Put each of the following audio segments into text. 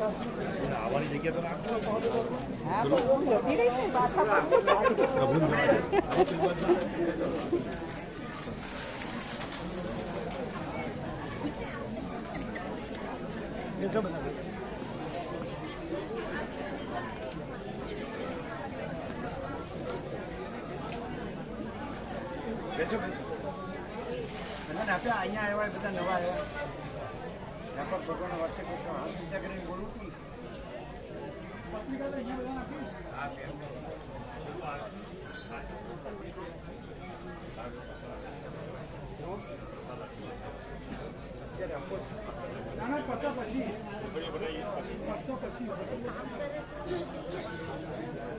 આવવાની જગ્યા તો હા તો બહુ જતી રહી ને પાછા આપણે અહીંયા આવ્યા બધા નવા આવ્યા વ્યાપક ભગવાન વર્ષે હાથ ચિંતા કરીને બોલું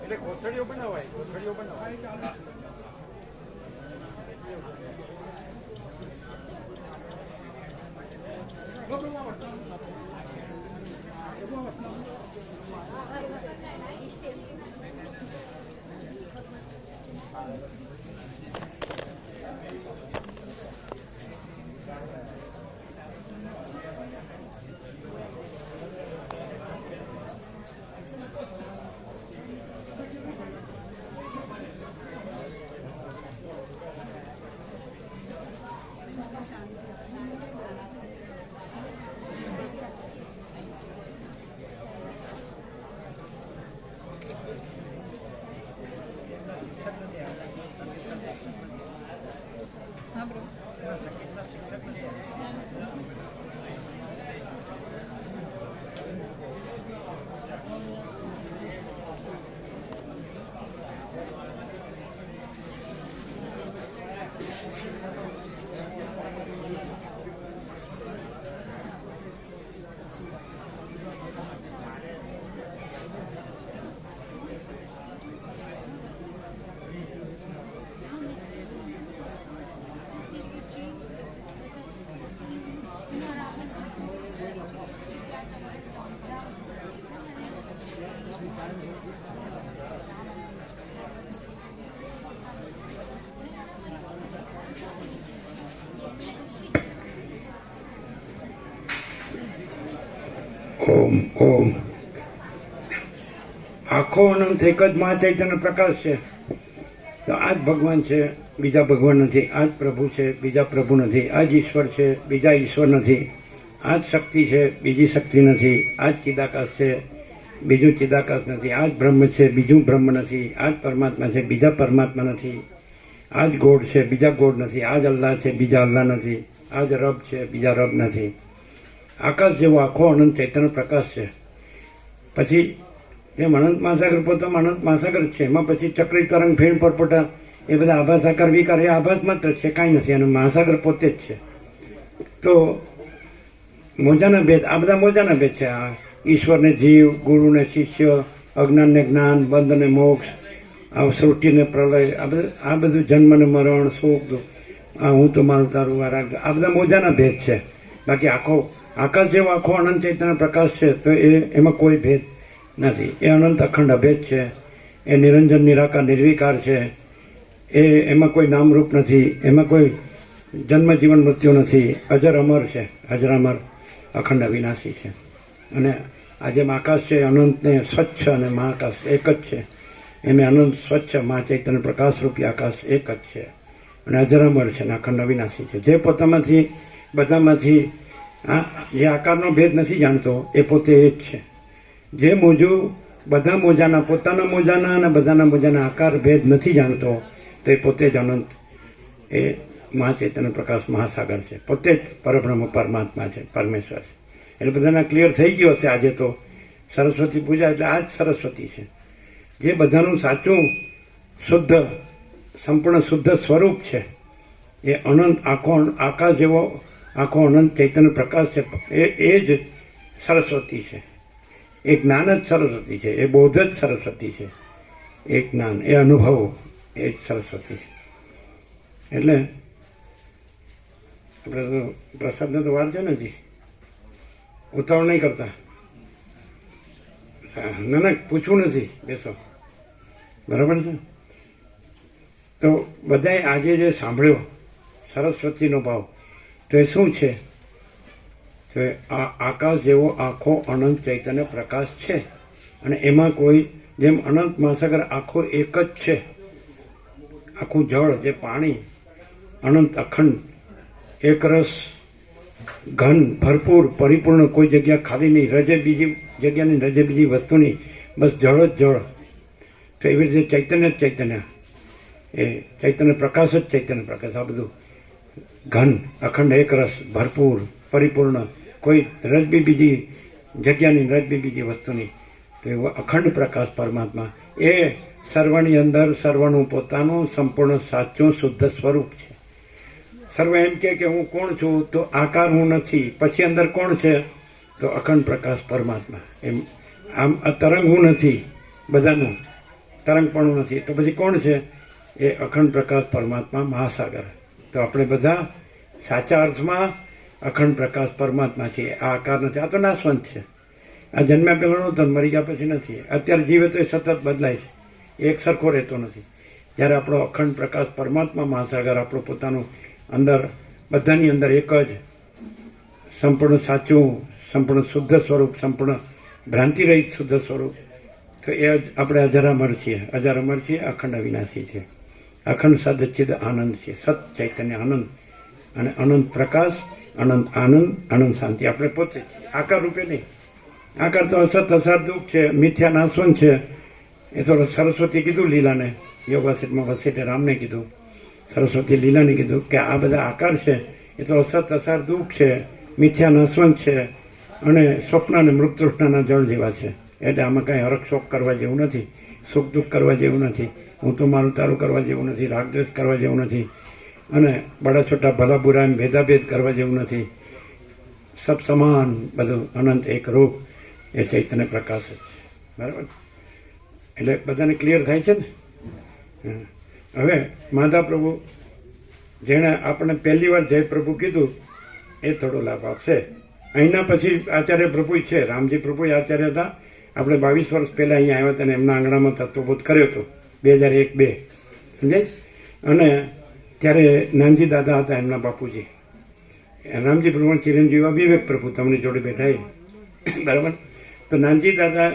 એટલે કોથળીઓ બનાવાય ઓમ ઓમ આખો અનંત એક જ મહા ચૈતન્ય પ્રકાશ છે. તો આ જ ભગવાન છે, બીજા ભગવાન નથી. આ જ પ્રભુ છે, બીજા પ્રભુ નથી. આ જ ઈશ્વર છે, બીજા ઈશ્વર નથી. આ જ શક્તિ છે, બીજી શક્તિ નથી. આ જ ચિદાકાશ છે, બીજું ચિદાકાશ નથી. આ જ બ્રહ્મ છે, બીજું બ્રહ્મ નથી. આ જ પરમાત્મા છે, બીજા પરમાત્મા નથી. આ જ ગોડ છે, બીજા ગોડ નથી. આ જ અલ્લાહ છે, બીજા અલ્લાહ નથી. આ જ રબ છે, બીજા રબ નથી. આકાશ જેવો આખો અનંત ચૈતન્ય પ્રકાશ છે. પછી જેમ અનંત મહાસાગર પોતામાં અનંત મહાસાગર છે, એમાં પછી ચક્રી તરંગ ફેણ પરપોટા એ બધા આભાસ આકાર વિકાર એ આભાસ માત્ર છે, કાંઈ નથી. અને મહાસાગર પોતે જ છે. તો મોજાના ભેદ, આ બધા મોજાના ભેદ છે. આ ઈશ્વરને જીવ, ગુરુને શિષ્ય, અજ્ઞાનને જ્ઞાન, બંધને મોક્ષ, આ સૃષ્ટિને પ્રલય, આ બધું જન્મને મરણ, સુખ, આ હું તો મારું તારું આ બધા મોજાના ભેદ છે. બાકી આકાશ જેવો આખો અનંત ચૈતન્ય પ્રકાશ છે, તો એમાં કોઈ ભેદ નથી. એ અનંત અખંડ અભેદ છે. એ નિરંજન નિરાકાર નિર્વિકાર છે. એમાં કોઈ નામરૂપ નથી. એમાં કોઈ જન્મ જીવન મૃત્યુ નથી. અજર અમર છે, અજરામર, અખંડ અવિનાશી છે. અને આ જેમ આકાશ છે અનંતને સ્વચ્છ અને મહાકાશ એક જ છે, એમ અનંત સ્વચ્છ મહાચૈતન્ય પ્રકાશરૂપી આકાશ એક જ છે અને અજરામર છે અને અખંડ અવિનાશી છે. જે પોતામાંથી બધામાંથી જે આકારનો ભેદ નથી જાણતો એ પોતે એ જ છે. જે મોજું બધા મોજાના, પોતાના મોજાના અને બધાના મોજાના આકાર ભેદ નથી જાણતો, તો એ પોતે જ અનંત, એ મહાચૈતન્ય પ્રકાશ મહાસાગર છે. પોતે જ પરબ્રહ્મ પરમાત્મા છે, પરમેશ્વર છે. એટલે બધાના ક્લિયર થઈ ગયો હશે આજે તો. સરસ્વતી પૂજા એટલે આ જ સરસ્વતી છે, જે બધાનું સાચું શુદ્ધ સંપૂર્ણ શુદ્ધ સ્વરૂપ છે. એ અનંત આકાશ જેવો આખો અનંત ચૈતન્ય પ્રકાશ છે. એ જ સરસ્વતી છે. એ જ્ઞાન જ સરસ્વતી છે. એ બોધ જ સરસ્વતી છે. એ જ્ઞાન, એ અનુભવ, એ જ સરસ્વતી છે. એટલે આપણે તો પ્રસાદને તો વાર છે ને હજી, ઉતાવળ નહીં કરતા. ના ના, પૂછવું નથી, બેસો, બરાબર છે. તો બધાએ આજે જે સાંભળ્યો સરસ્વતીનો ભાવ, તો એ શું છે? તો આ આકાશ જેવો આખો અનંત ચૈતન્ય પ્રકાશ છે અને એમાં કોઈ જેમ અનંત મહાસાગર આખો એક જ છે, આખું જળ જે પાણી અનંત અખંડ એકરસ ઘન ભરપૂર પરિપૂર્ણ, કોઈ જગ્યા ખાલી નહીં, રજે બીજી જગ્યાની રજે બીજી વસ્તુની, બસ જળ જ જળ. તો એવી રીતે ચૈતન્ય જ ચૈતન્ય, એ ચૈતન્ય પ્રકાશ જ ચૈતન્ય પ્રકાશ. આ બધું ઘન અખંડ એકરસ ભરપૂર પરિપૂર્ણ, કોઈ રજબી બીજી જગ્યાની રજબી બીજી વસ્તુની. તો એવો અખંડ પ્રકાશ પરમાત્મા એ સર્વની અંદર સર્વનું પોતાનું સંપૂર્ણ સાચું શુદ્ધ સ્વરૂપ છે. સર્વ એમ કે હું કોણ છું, તો આકાર હું નથી. પછી અંદર કોણ છે, તો અખંડ પ્રકાશ પરમાત્મા. એમ આમ આ તરંગ હું નથી, બધાનું તરંગ પણ નથી. તો પછી કોણ છે, એ અખંડ પ્રકાશ પરમાત્મા મહાસાગર. તો આપણે બધા સાચા અર્થમાં અખંડ પ્રકાશ પરમાત્મા છીએ. આ આકાર નથી, આ તો નાશવંત છે. આ જન્મ્યા પહેલાં નહોતો, મરી ગયા પછી નથી. અત્યારે જીવે તો એ સતત બદલાય છે, એક સરખો રહેતો નથી. જ્યારે આપણો અખંડ પ્રકાશ પરમાત્મા મહાસાગર આપણું પોતાનું અંદર બધાની અંદર એક જ સંપૂર્ણ સાચું સંપૂર્ણ શુદ્ધ સ્વરૂપ, સંપૂર્ણ ભ્રાંતિરહિત શુદ્ધ સ્વરૂપ. તો એ જ આપણે અજર અમર છીએ, અજર અમર છીએ, અખંડ અવિનાશી છે, અખંડ સદચિદ આનંદ છે, સત ચૈતન્ય આનંદ અને અનંત પ્રકાશ, અનંત આનંદ, અનંત શાંતિ આપણે પોતે જ છીએ. આકાર રૂપે નહીં. આકાર તો અસત અસાર દુઃખ છે, મિથ્યા નાશવંત છે. એ તો સરસ્વતી કીધું લીલાને, યોગાસીટમાં વસેટે રામને કીધું, સરસ્વતી લીલાને કીધું કે આ બધા આકાર છે એ તો અસત અસાર દુઃખ છે, મિથ્યા નાશવંત છે અને સ્વપ્ન અને મૃતૃષ્ણના જળ જેવા છે. એટલે આમાં કાંઈ હરખ શોક કરવા જેવું નથી, સુખ દુઃખ કરવા જેવું નથી, હું તો મારું તારું કરવા જેવું નથી, રાગદ્વેષ કરવા જેવું નથી, અને બડા છોટા ભલા બુરા એમ ભેદાભેદ કરવા જેવું નથી. સબ સમાન, બધું અનંત એક રૂપ, એ ચૈતન્ય પ્રકાશ જ છે. બરાબર? એટલે બધાને ક્લિયર થાય છે ને? હવે માધા પ્રભુ જેણે આપણને પહેલી વાર જય પ્રભુ કીધું એ થોડો લાભ આપશે. અહીંના પછી આચાર્ય પ્રભુ છે, રામજી પ્રભુ આચાર્ય હતા. આપણે 22 વર્ષ પહેલાં અહીંયા આવ્યા હતા અને એમના આંગણામાં તત્વબોધ કર્યો હતો 2001-2, સમજાય? અને ત્યારે નાનજી દાદા હતા એમના બાપુજી. રામજી પ્રભુ ચિરંજીવી વિવેક પ્રભુ તમને જોડે બેઠા એ, બરાબર? તો નાનજી દાદા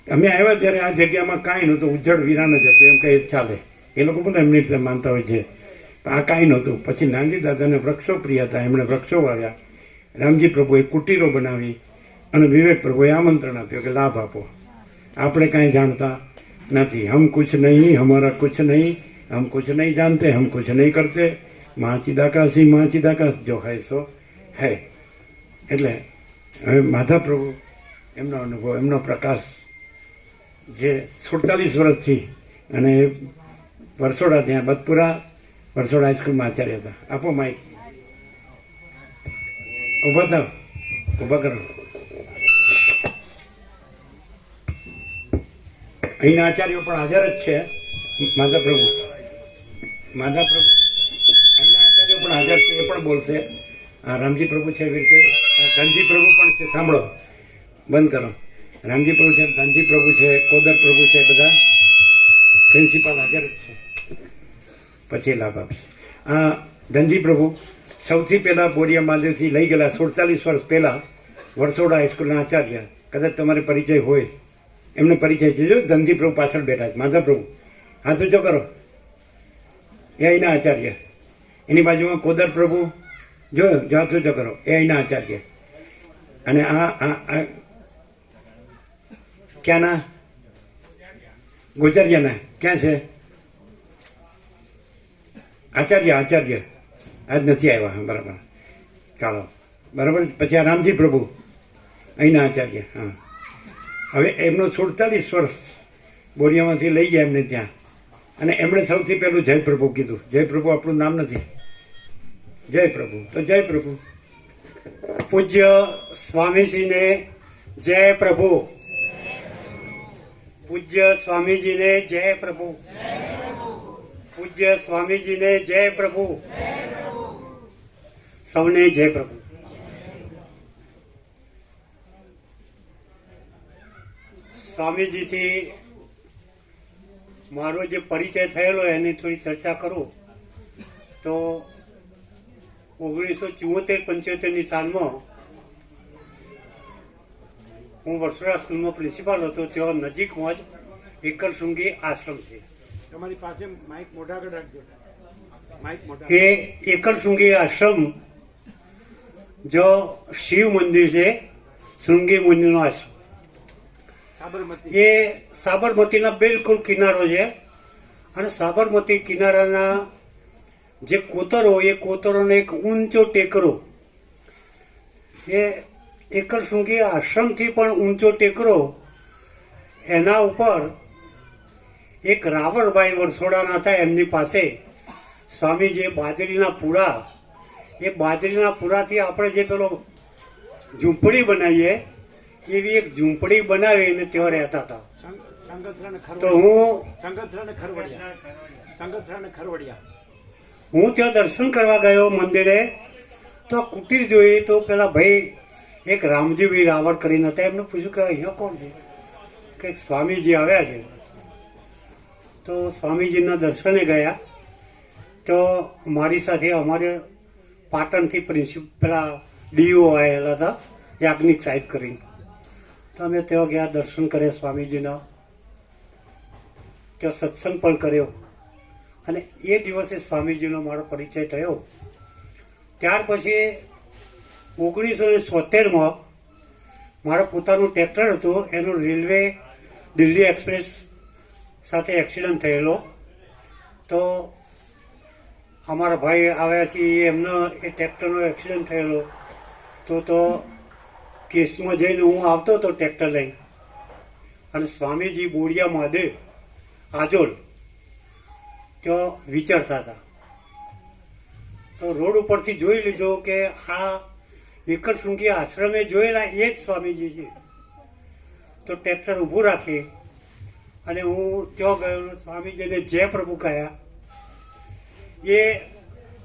અમે આવ્યા ત્યારે આ જગ્યામાં કાંઈ નહોતું, ઉજ્જડ વિરાન જ હતું, એમ કંઈ જ ચાલે. એ લોકો પણ એમની રીતે માનતા હોય છે. આ કાંઈ નહોતું. પછી નાનજી દાદાને વૃક્ષો પ્રિય હતા, એમણે વૃક્ષો વાવ્યા. રામજી પ્રભુએ કુટીરો બનાવી અને વિવેક પ્રભુએ આમંત્રણ આપ્યું કે લાભ આપો, આપણે કાંઈ જાણતા નથી, હમ કુછ નહીં, હમારા કુછ નહીં, હમ કુછ નહીં જાનતે, હમ કુછ નહીં કરતે, મહાચિદાકાશી મહાચિદાકાશ જો હૈ સો હૈ. એટલે હવે માધા પ્રભુ એમનો અનુભવ, એમનો પ્રકાશ જે 47 વર્ષથી, અને વરસોડા ત્યાં બદપુરા વરસોડા હાઈસ્કૂલમાં આચાર્ય હતા. આપો માઇક, ઊભા થાવ, ઊભા કરો. અહીંના આચાર્યો પણ હાજર જ છે. માધા પ્રભુ અહીંના આચાર્યો પણ હાજર છે, એ પણ બોલશે. રામજી પ્રભુ છે, એવી રીતે ધનજી પ્રભુ પણ છે. સાંભળો, બંધ કરો. રામજી પ્રભુ છે, ધનજી પ્રભુ છે, કોદર પ્રભુ છે, બધા પ્રિન્સિપાલ હાજર જ છે. પછી લાભ આપશે. આ ધનજી પ્રભુ સૌથી પહેલાં બોરિયા મહાદેવથી લઈ ગયેલા 47 વર્ષ પહેલાં વરસોડા હાઈસ્કૂલના આચાર્ય. કદાચ તમારે પરિચય હોય, એમને પરિચય છે. જો ધનજી પ્રભુ પાછળ બેઠા છે, માધા પ્રભુ હાથ ઊંચો કરો, એ અહીંના આચાર્ય. એની બાજુમાં કોદર પ્રભુ, જો હાથ ઊંચો કરો, એ અહીંના આચાર્ય. અને આ ક્યાંના? ગોચરિયાના. ક્યાં છે આચાર્ય? આચાર્ય આજ નથી આવ્યા. હા, બરાબર, ચાલો, બરાબર. પછી આ રામજી પ્રભુ અહીંના આચાર્ય. હા, હવે એમનો 47 વર્ષ બોરિયામાંથી લઈ ગયા એમને ત્યાં, અને એમણે સૌથી પહેલું જય પ્રભુ કીધું. જય પ્રભુ આપણું નામ નથી, જય પ્રભુ. તો જય પ્રભુ. પૂજ્ય સ્વામીજીને જય પ્રભુ. પૂજ્ય સ્વામીજીને જય પ્રભુ. પૂજ્ય સ્વામીજીને જય પ્રભુ. સૌને જય પ્રભુ. સ્વામીજીથી મારો જે પરિચય થયેલો એની થોડી ચર્ચા કરું તો 1974-75ની સાલમાં હું વરસોડા સ્કૂલમાં પ્રિન્સિપાલ હતો, ત્યાં નજીકમાં જ એકલશૃંગી આશ્રમ છે. તમારી પાસે માઇક મોઢા આગળ રાખજો. માઇક મોઢા. એ એકલશૃંગી આશ્રમ જો શિવ મંદિર છે, શૃંગી મુનિનો આશ્રમ, સાબરમતી. એ સાબરમતીના બિલકુલ કિનારો છે. અને સાબરમતી કિનારાના જે કોતરો, એ કોતરોનો એક ઊંચો ટેકરો, એ એકલશૃંગી આશ્રમથી પણ ઊંચો ટેકરો, એના ઉપર એક રાવણભાઈ વરસોડાના હતા, એમની પાસે સ્વામીજીએ બાજરીના પૂરા, એ બાજરીના પૂરાથી આપણે જે પેલો ઝૂંપડી બનાવીએ એવી એક ઝૂંપડી બનાવીને ત્યાં રહેતા હતા. સંગતરા ને તો ખરવડિયા. સંગતરા ને ખરવડિયા. સંગતરા ને ખરવડિયા. હું ત્યાં દર્શન કરવા ગયો મંદિરે, તો આ કુટીર જોઈ તો પેલા ભાઈ એક રામજીભાઈ રાવળ કરીને હતા, એમને પૂછ્યું કે અહીંયા કોણ છે? કે સ્વામીજી આવ્યા છે. તો સ્વામીજીના દર્શને ગયા, તો મારી સાથે અમારે પાટણથી પેલા ડીઓ આવેલા હતા, યાજ્ઞિક સાહેબ કરીને. તો અમે ત્યાં ગયા, દર્શન કર્યા સ્વામીજીના, ત્યાં સત્સંગ પણ કર્યો. અને એ દિવસે સ્વામીજીનો મારો પરિચય થયો. ત્યાર પછી 1976માં મારું પોતાનું ટ્રેક્ટર હતું, એનું રેલવે દિલ્હી એક્સપ્રેસ સાથે એક્સિડન્ટ થયેલો. તો અમારા ભાઈ આવ્યા છે, એમનો એ ટ્રેક્ટરનો એક્સિડન્ટ થયેલો. તો કેસમાં જઈને હું આવતો હતો ટ્રેક્ટર લઈને, અને સ્વામીજી બોડિયા મહાદેવ આજોલ ત્યાં વિચારતા હતા. તો રોડ ઉપરથી જોઈ લીધો કે આ એકલશૃંગી આશ્રમે જોયેલા એ જ સ્વામીજી છે. તો ટ્રેક્ટર ઊભું રાખી અને હું ત્યાં ગયો, સ્વામીજીને જય પ્રભુ કહ્યા. એ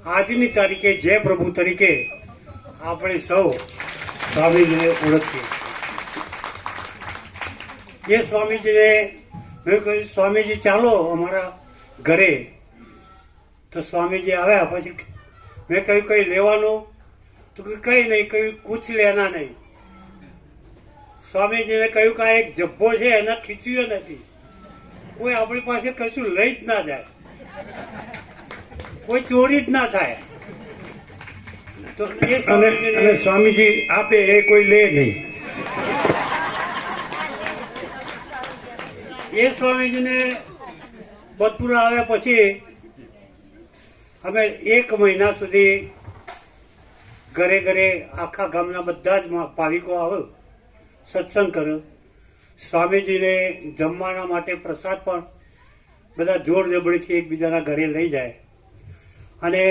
આજની તારીખે જય પ્રભુ તરીકે આપણે સૌ સ્વામીજીને ઓળખીએ. એ સ્વામીજીને મેં કહ્યું, સ્વામીજી ચાલો અમારા ઘરે. તો સ્વામીજી આવ્યા. પછી મેં કહ્યું કંઈ લેવાનું? તો કંઈ નહીં. કહ્યું કુછ લેના નહીં. સ્વામીજીને કહ્યું કે આ એક જબ્બો છે, એના ખીચ્યો નથી. કોઈ આપણી પાસે કશું લઈ જ ના જાય, કોઈ ચોરી જ ના થાય. તો એ અને સ્વામીજી આપે એ કોઈ લે નહીં. એ સ્વામીજીને બદપુરા આવ્યા પછી અમે 1 મહિના સુધી ઘરે ઘરે આખા ગામના બધા જ ભાવિકો આવે, સત્સંગ કર્યો. સ્વામીજીને જમવાના માટે પ્રસાદ પણ બધા જોર જબરીથી એકબીજાના ઘરે લઈ જાય. અને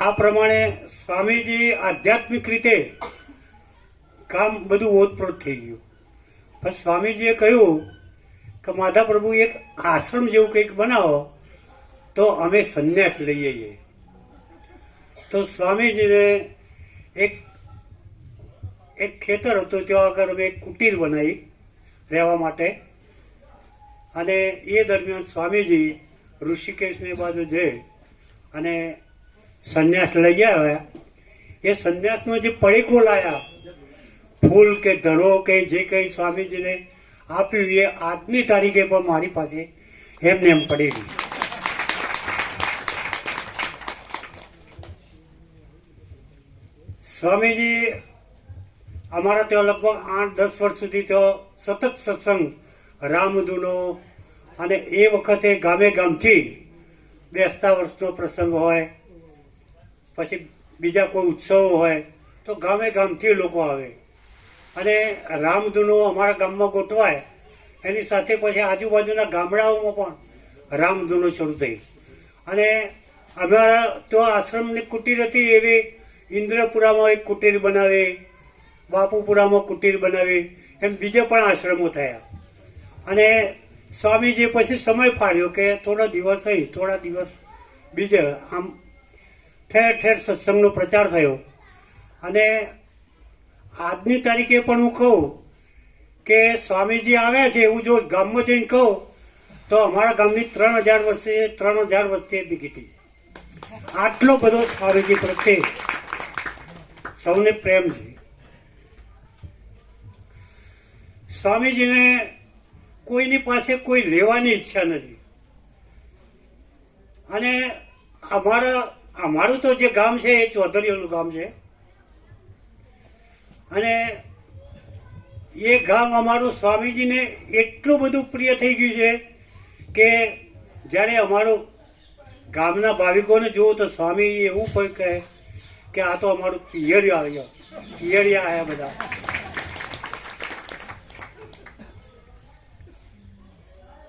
આ પ્રમાણે સ્વામીજી આધ્યાત્મિક રીતે કામ બધું ઓતપ્રોત થઈ ગયું. પછી સ્વામીજીએ કહ્યું કે માધા પ્રભુ એક આશ્રમ જેવું કંઈક બનાવો, તો અમે સંન્યાસ લઈએ છીએ. તો સ્વામીજીને એક ખેતર હતું, ત્યાં આગળ અમે એક કુટીર બનાવી રહેવા માટે. અને એ દરમિયાન સ્વામીજી ઋષિકેશની બાજુ જઈ અને સંન્યાસ લઈ આવ્યા. એ સંન્યાસનો જે પડીકો લાયા, ફૂલ કે ધરો કે જે કંઈ સ્વામીજીને આપ્યું, એ આજની તારીખે પણ મારી પાસે એમને એમ પડેલી. સ્વામીજી અમારા ત્યાં લગભગ 8-10 વર્ષ સુધી ત્યાં સતત સત્સંગ, રામધૂનો, અને એ વખતે ગામે ગામથી બેસતા વર્ષનો પ્રસંગ હોય, પછી બીજા કોઈ ઉત્સવો હોય, તો ગામે ગામથી લોકો આવે. અને રામધૂનો અમારા ગામમાં ગોઠવાય, એની સાથે પછી આજુબાજુના ગામડાઓમાં પણ રામધૂનો શરૂ થઈ. અને અમારા તો આશ્રમની કુટીર હતી એવી, ઇન્દ્રપુરામાં એક કુટીર બનાવી, બાપુપુરામાં કુટીર બનાવી, એમ બીજા પણ આશ્રમો થયા. અને સ્વામીજી પછી સમય ફાળ્યો કે થોડા દિવસ અહીં, થોડા દિવસ બીજે, આમ ઠેર ઠેર સત્સંગનો પ્રચાર થયો. અને આજની તારીખે પણ હું કહું કે સ્વામીજી આવ્યા છે એવું જો ગામમાં જઈને કહું તો અમારા ગામની 3000 વસ્તી ભેગી થઈ. આટલો બધો સ્વામીજી પ્રત્યે સૌને પ્રેમ છે. સ્વામીજીને કોઈની પાસે કોઈ લેવાની ઈચ્છા નથી. અને અમારું તો જે ગામ છે એ ચૌધરીઓનું ગામ છે. અને એ ગામ અમારું સ્વામીજીને એટલું બધું પ્રિય થઈ ગયું છે કે જ્યારે અમારું ગામના ભાવિકોને જુઓ તો સ્વામી એવું કોઈ કહે કે આ તો અમારું પિયરિયા આવ્યો, પિયરિયા આવ્યા બધા.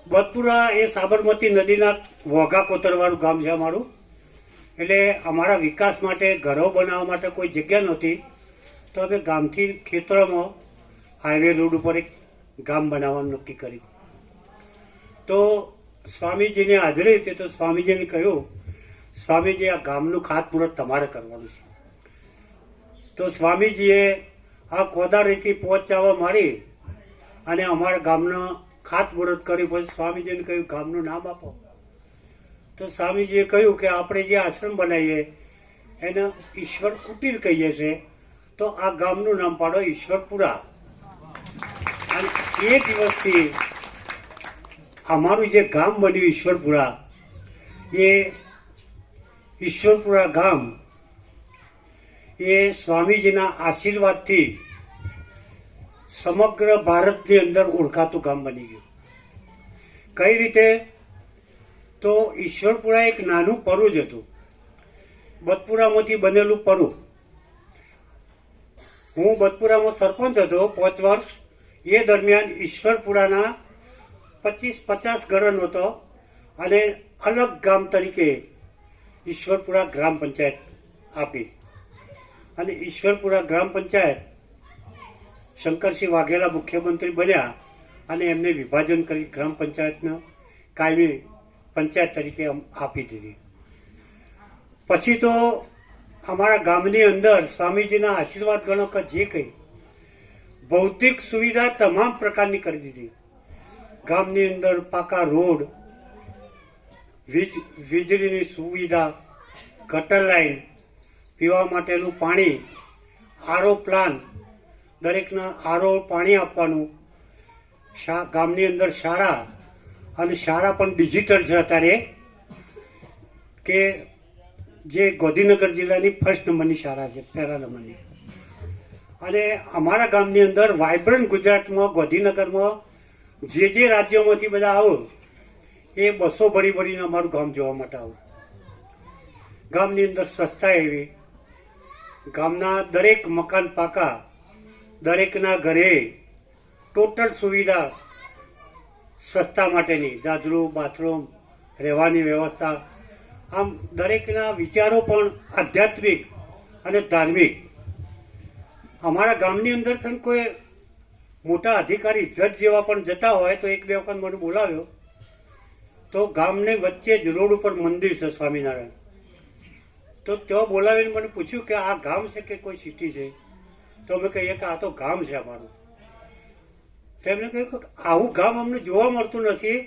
બતપુરા એ સાબરમતી નદીના વોઘા કોતરવાળું ગામ છે અમારું. એટલે અમારા વિકાસ માટે ઘરો બનાવવા માટે કોઈ જગ્યા નહોતી, તો અમે ગામથી ખેતરોમાં હાઈવે રોડ ઉપર એક ગામ બનાવવાનું નક્કી કર્યું. તો સ્વામીજીની હાજરી હતી, તો સ્વામીજીને કહ્યું, સ્વામીજી આ ગામનું ખાતમુહૂર્ત તમારે કરવાનું છે. તો સ્વામીજીએ આ કોદાળીથી પહોંચાવા મારી અને અમારા ગામનો ખાતમુહૂર્ત કર્યું. પછી સ્વામીજીને કહ્યું ગામનું નામ આપો. તો સ્વામીજીએ કહ્યું કે આપણે જે આશ્રમ બનાવીએ એને ઈશ્વર કુટીર કહીએ છીએ, તો આ ગામનું નામ પાડો ઈશ્વરપુરા. અને એ દિવસથી અમારું જે ગામ બન્યું ઈશ્વરપુરા, એ ઈશ્વરપુરા ગામ એ સ્વામીજીના આશીર્વાદથી સમગ્ર ભારતની અંદર ઓળખાતું ગામ બની ગયું. કઈ રીતે? તો ઈશ્વરપુરા એક નાનું પરું જ હતું, બતપુરામાંથી બનેલું પરું. હું બતપુરામાં સરપંચ હતો 5 વર્ષ. એ દરમિયાન ઈશ્વરપુરાના 25-50 ઘરનો હતો અને અલગ ગામ તરીકે ઈશ્વરપુરા ગ્રામ પંચાયત આપી. અને ઈશ્વરપુરા ગ્રામ પંચાયત શંકરસિંહ વાઘેલા મુખ્યમંત્રી બન્યા અને એમને વિભાજન કરી ગ્રામ પંચાયતને કાયમી પંચાયત તરીકે આપી દીધી. પછી તો અમારા ગામની અંદર સ્વામીજીના આશીર્વાદ ગણો કે જે કંઈ ભૌતિક સુવિધા તમામ પ્રકારની કરી દીધી. ગામની અંદર પાકા રોડ, વીજળીની સુવિધા, ગટર લાઈન, પીવા માટેનું પાણી, આરો પ્લાન, દરેકને આરો પાણી આપવાનું, ગામની અંદર શાળા, અને શાળા પણ ડિજિટલ છે અત્યારે, કે જે ગાંધીનગર જિલ્લાની 1st નંબરની શાળા છે, પહેલા નંબરની. અને અમારા ગામની અંદર વાઇબ્રન્ટ ગુજરાતમાં, ગાંધીનગરમાં જે રાજ્યોમાંથી બધા આવો એ બસો ભરીને અમારું ગામ જોવા માટે આવો. ગામની અંદર સ્વચ્છતા એવી, ગામના દરેક મકાન પાકા, દરેકના ઘરે ટોટલ સુવિધા સ્વચ્છતા માટેની, જાજરૂ, બાથરૂમ, રહેવાની વ્યવસ્થા. આમ દરેકના વિચારો પણ આધ્યાત્મિક અને ધાર્મિક. અમારા ગામની અંદર છે કોઈ મોટા અધિકારી જજ જેવા પણ જતા હોય તો 1-2 વખત મને બોલાવ્યો. તો ગામને વચ્ચે જ રોડ ઉપર મંદિર છે સ્વામિનારાયણ. તો ત્યાં બોલાવીને મને પૂછ્યું કે આ ગામ છે કે કોઈ સિટી છે? તો અમે કહીએ કે આ તો ગામ છે અમારું. તેમણે કહ્યું કે આવું ગામ અમને જોવા મળતું નથી,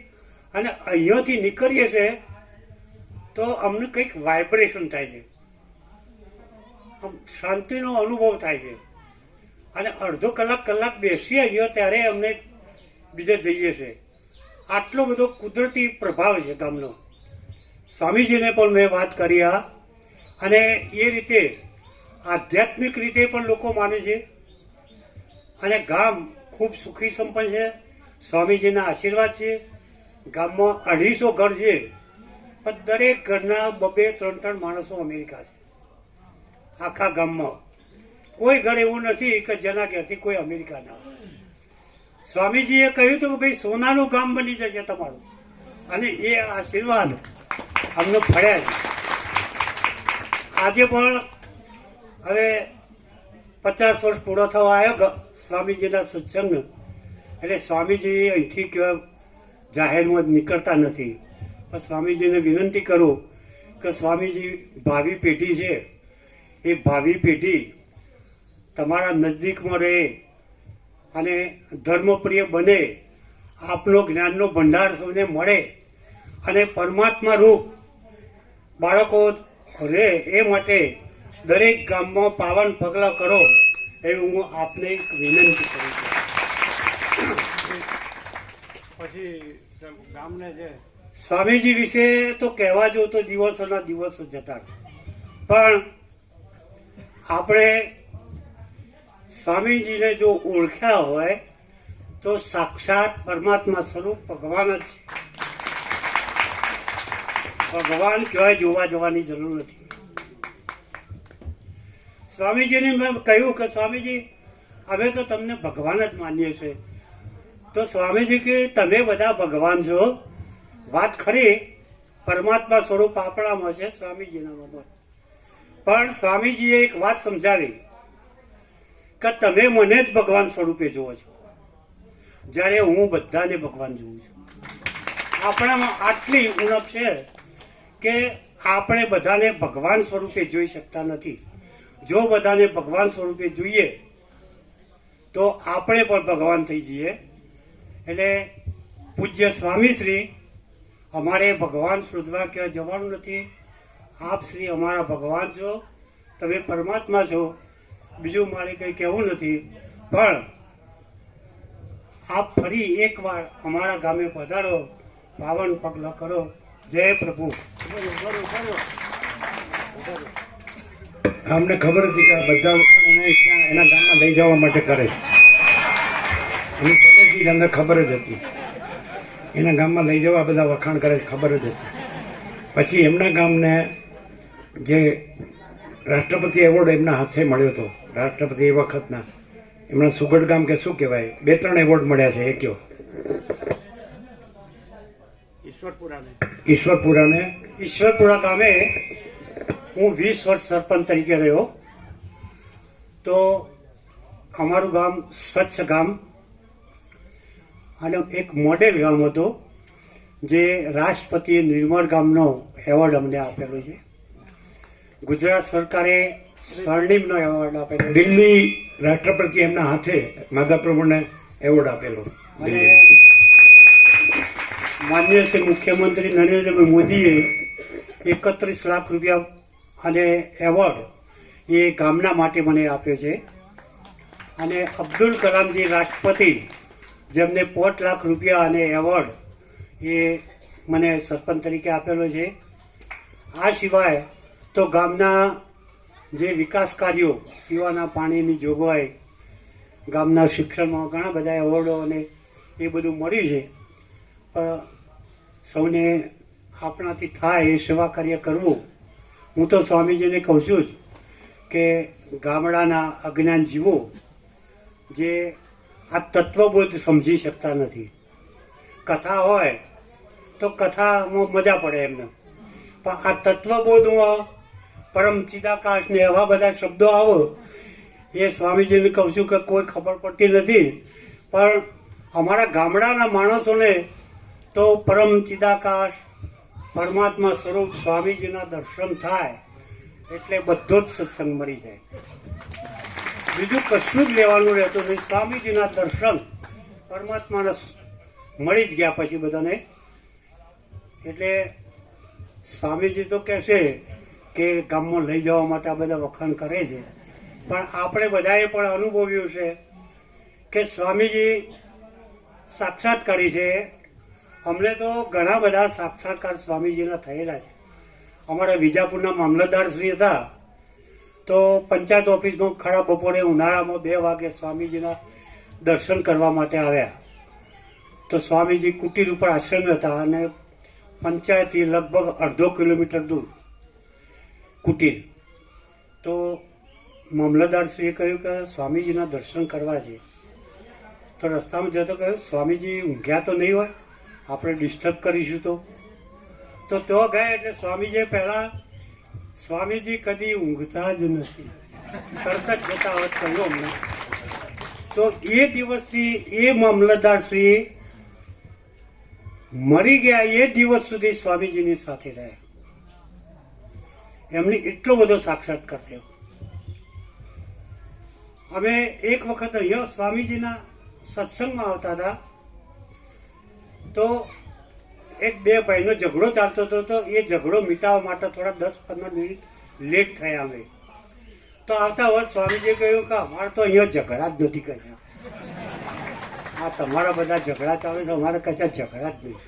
અને અહીંયાથી નીકળીએ છીએ તો અમને કંઈક વાઇબ્રેશન થાય છે, આમ શાંતિનો અનુભવ થાય છે. અને અડધો કલાક બેસીએ અહીંયા ત્યારે અમને બીજે જઈએ છીએ. આટલો બધો કુદરતી પ્રભાવ છે ગામનો. સ્વામીજીને પણ મેં વાત કરી આ, અને એ રીતે આધ્યાત્મિક રીતે પણ લોકો માને છે. અને ગામ ખૂબ સુખી સંપન્ન છે, સ્વામીજીના આશીર્વાદ છે. ગામમાં 250 ઘર છે, પણ દરેક ઘરના 2-3 માણસો અમેરિકા છે. આખા ગામમાં કોઈ ઘર એવું નથી કે જેના ઘરથી કોઈ અમેરિકા ના હોય. સ્વામીજીએ કહ્યું હતું કે ભાઈ સોનાનું ગામ બની જશે તમારું, અને એ આશીર્વાદ અમને ફળ્યા છે. આજે પણ હવે 50 વર્ષ પૂરો થવા આવ્યો સ્વામીજીના સત્સંગ. એટલે સ્વામીજી અહીંથી જાહેરમાં નીકળતા નથી, પણ સ્વામીજીને વિનંતી કરું કે સ્વામીજી ભાવિ પેઢી છે, એ ભાવિ પેઢી તમારા નજદીકમાં રહે અને ધર્મપ્રિય બને, આપનો જ્ઞાનનો ભંડાર સૌને મળે, અને પરમાત્મા રૂપ બાળકો રહે, એ માટે દરેક ગામમાં પાવન પગલાં કરો એવી હું આપને એક વિનંતી કરું છું. પછી ગામને જે સ્વામીજી વિશે તો કહેવા જો તો દિવસોના દિવસો જતા રહે. પણ આપણે સ્વામીજીને જો ઓળખ્યા હોય તો સાક્ષાત પરમાત્મા સ્વરૂપ ભગવાન જ છે. ભગવાન ક્યાંય જોવા જવાની જરૂર નથી. સ્વામીજીને મેં કહ્યું કે સ્વામીજી અમે તો તમને ભગવાન જ માનીએ છીએ. તો સ્વામીજી કે તમે બધા ભગવાન છો, વાત ખરી પરમાત્મા સ્વરૂપ આપણામાં છે, સ્વામીજીનામાં. પણ સ્વામીજીએ એક વાત સમજાવી કે તમે મને જ ભગવાન સ્વરૂપે જુઓ છો, જ્યારે હું બધાને ભગવાન જોઉં છું. આપણામાં આટલી ઉણપ છે કે આપણે બધાને ભગવાન સ્વરૂપે જોઈ શકતા નથી. જો બધાને ભગવાન સ્વરૂપે જોઈએ તો આપણે પણ ભગવાન થઈ જઈએ. એટલે પૂજ્ય સ્વામીશ્રી, અમારે ભગવાન શોધવા ક્યાં જવાનું નથી. આપ શ્રી અમારા ભગવાન છો, તમે પરમાત્મા છો, બીજું મારે કંઈ કહેવું નથી. પણ આપ ફરી એકવાર અમારા ગામે પધારો, પાવન પગલાં કરો. જય પ્રભુ. અમને ખબર હતી કે આ બધા વખાણ એને ત્યાં એના ગામમાં લઈ જવા માટે કરે છે. એની પહેલેથી જ અંદર ખબર જ હતી, એના ગામમાં લઈ જવા બધા વખાણ કરે છે, ખબર જ હતી. પછી એમના ગામને જે રાષ્ટ્રપતિ એવોર્ડ એમના હાથે મળ્યો હતો, રાષ્ટ્રપતિ એ વખતના, એમના સુગઢ ગામ કે શું કહેવાય, 2-3 એવોર્ડ મળ્યા છે. એ કયો ઈશ્વરપુરાને ઈશ્વરપુરા ગામે હું 20 વર્ષ સરપંચ તરીકે રહ્યો. તો અમારું ગામ સ્વચ્છ ગામ અને એક મોડેલ ગામ હતું, જે રાષ્ટ્રપતિએ નિર્મળ ગામનો એવોર્ડ અમને આપેલો છે. ગુજરાત સરકારે સ્વર્ણિમનો એવોર્ડ આપેલો. દિલ્હી રાષ્ટ્રપતિ એમના હાથે માધાપ્રભુને એવોર્ડ આપેલો. અને માનનીય શ્રી મુખ્યમંત્રી નરેન્દ્રભાઈ મોદીએ 31 લાખ રૂપિયા અને એવોર્ડ એ ગામના માટે મને આપ્યો છે. અને અબ્દુલ કલામજી રાષ્ટ્રપતિ, જેમને 5 લાખ રૂપિયા અને એવોર્ડ એ મને સરપંચ તરીકે આપેલો છે. આ સિવાય તો ગામના જે વિકાસ કાર્યો, પીવાના પાણીની જોગવાઈ, ગામના શિક્ષણમાં ઘણા બધા એવોર્ડો અને એ બધું મળ્યું છે. પણ સૌને આપણાથી થાય એ સેવા કાર્ય કરવું. હું તો સ્વામીજીને કહું છું જ કે ગામડાના અજ્ઞાન જીવો જે આ તત્વબોધ સમજી શકતા નથી, કથા હોય તો કથામાં મજા પડે એમને, પણ આ તત્વબોધમાં પરમ ચિદાકાશ ને એવા બધા શબ્દો આવો, એ સ્વામીજીને કહું છું કે કોઈ ખબર પડતી નથી. પણ અમારા ગામડાના માણસોને તો પરમ ચિદાકાશ પરમાત્મા સ્વરૂપ સ્વામીજીના દર્શન થાય એટલે બધો જ સત્સંગ મળી જાય. બીજું કશું જ લેવાનું રહેતું નહીં. સ્વામીજીના દર્શન પરમાત્માના મળી જ ગયા પછી બધાને. એટલે સ્વામીજી તો કહેશે કે ગામમાં લઈ જવા માટે આ બધા વખાણ કરે છે, પણ આપણે બધાએ પણ અનુભવ્યું છે કે સ્વામીજી સાક્ષાત્કારી છે. અમને તો ઘણા બધા સાક્ષાત્કાર સ્વામીજીના થયેલા છે. અમારા વિજાપુરના મામલતદાર શ્રી હતા, તો પંચાયત ઓફિસમાં ખરા બપોરે ઉનાળામાં 2 વાગે સ્વામીજીના દર્શન કરવા માટે આવ્યા. તો સ્વામીજી કુટીર ઉપર આશ્રમ હતા અને પંચાયતથી લગભગ 1/2 કિલોમીટર દૂર કુટીર. તો મામલતદારશ્રીએ કહ્યું કે સ્વામીજીના દર્શન કરવા છે. તો રસ્તામાં જતો કહ્યું, સ્વામીજી ઊંઘ્યા તો નહીં હોય, આપણે ડિસ્ટર્બ કરીશું તો ગયા. એટલે સ્વામીજીએ પહેલાં, સ્વામીજી કદી ઊંઘતા જ નથી, તરત જ જતા હોત કહ્યું અમને. તો એ દિવસથી એ મામલતદારશ્રી મરી ગયા એ દિવસ સુધી સ્વામીજીની સાથે રહ્યા. એમને એટલો બધો સાક્ષાત્કાર થયો. અમે એક વખત અહીંયા સ્વામીજીના સત્સંગમાં આવતા હતા, તો 1-2 ભાઈનો ઝઘડો ચાલતો હતો. તો એ ઝઘડો મિટાવવા માટે થોડા 10-15 મિનિટ લેટ થયા અમે. તો આવતા વખત સ્વામીજીએ કહ્યું કે અમારે તો અહીંયા ઝઘડા જ નથી કર્યા. આ તમારા બધા ઝઘડા ચાલે છે, અમારે કશા ઝઘડા જ નહીં.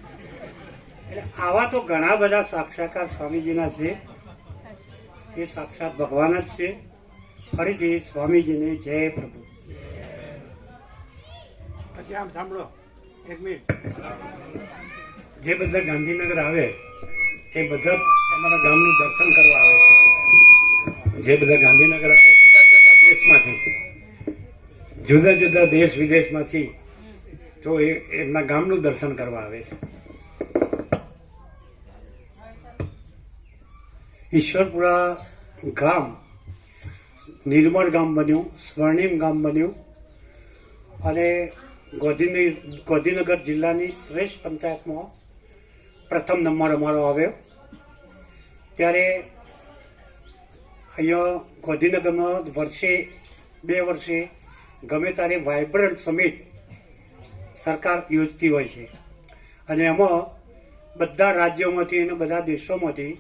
એટલે આવા તો ઘણા બધા સાક્ષાત્કાર સ્વામીજીના છે, એ સાક્ષાત ભગવાન જ છે. ફરીથી સ્વામીજીને જય પ્રભુ. પછી આમ સાંભળો એક મિનિટ. જે બધા ગાંધીનગર આવે એ બધા અમારા ગામનું દર્શન કરવા આવે છે. જે બધા ગાંધીનગર આવે જુદા જુદા દેશમાંથી, જુદા જુદા દેશ વિદેશમાંથી, તો એ એમના ગામનું દર્શન કરવા આવે છે. ઈશ્વરપુરા ગામ નિર્મળ ગામ બન્યું, સ્વર્ણિમ ગામ બન્યું અને ગાંધીનગર જિલ્લાની શ્રેષ્ઠ પંચાયતમાં પ્રથમ નંબર અમારો આવ્યો. ત્યારે અહીંયા ગાંધીનગરમાં વર્ષે 2 વર્ષે ગમે ત્યારે વાઇબ્રન્ટ સમિટ સરકાર યોજતી હોય છે અને એમાં બધા રાજ્યોમાંથી અને બધા દેશોમાંથી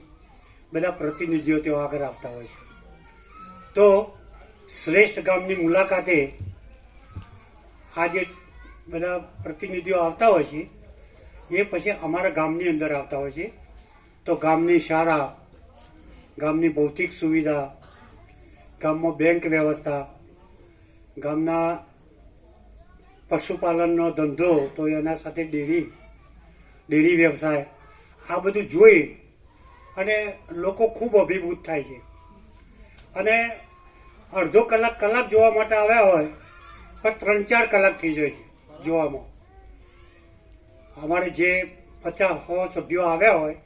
બધા પ્રતિનિધિઓ તેઓ આગળ આવતા હોય છે. તો શ્રેષ્ઠ ગામની મુલાકાતે આ જે બધા પ્રતિનિધિઓ આવતા હોય છે એ પછી અમારા ગામની અંદર આવતા હોય છે. તો ગામની શાળા, ગામની ભૌતિક સુવિધા, ગામમાં બેંક વ્યવસ્થા, ગામના પશુપાલનનો ધંધો, તો એના સાથે ડેરી વ્યવસાય, આ બધું જોઈ અને લોકો ખૂબ અભિભૂત થાય છે. અને અડધો કલાક જોવા માટે આવ્યા હોય પણ 3-4 કલાક થઈ જાય છે જોવામાં. અમારે જે 50-100 સભ્યો આવ્યા હોય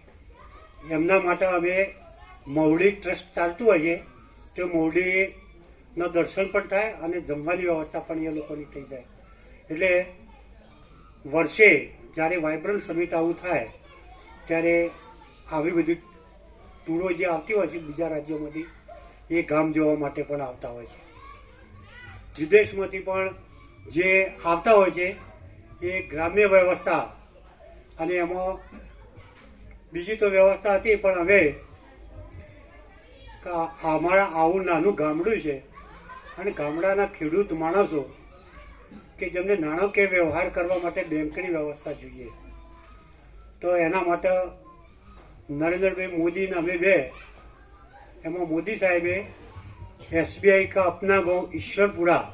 એમના માટે અમે મહુડી ટ્રસ્ટ ચાલતું હોય છે, તે મહુડીના દર્શન પણ થાય અને જમવાની વ્યવસ્થા પણ એ લોકોની થઈ જાય. એટલે વર્ષે જ્યારે વાઇબ્રન્ટ સમિટ આવું થાય ત્યારે આવી બધી ટૂરો જે આવતી હોય છે બીજા રાજ્યોમાંથી, એ ગામ જોવા માટે પણ આવતા હોય છે. વિદેશમાંથી પણ જે આવતા હોય છે એ ગ્રામ્ય વ્યવસ્થા, અને એમાં બીજી તો વ્યવસ્થા હતી પણ હવે અમારા આવું નાનું ગામડું છે અને ગામડાના ખેડૂત માણસો કે જેમને નાણાકીય વ્યવહાર કરવા માટે બેંકની વ્યવસ્થા જોઈએ, તો એના માટે નરેન્દ્રભાઈ મોદીને અમે બે, એમાં મોદી સાહેબે SBI કા અપના ગાંવ ઈશ્વરપુરા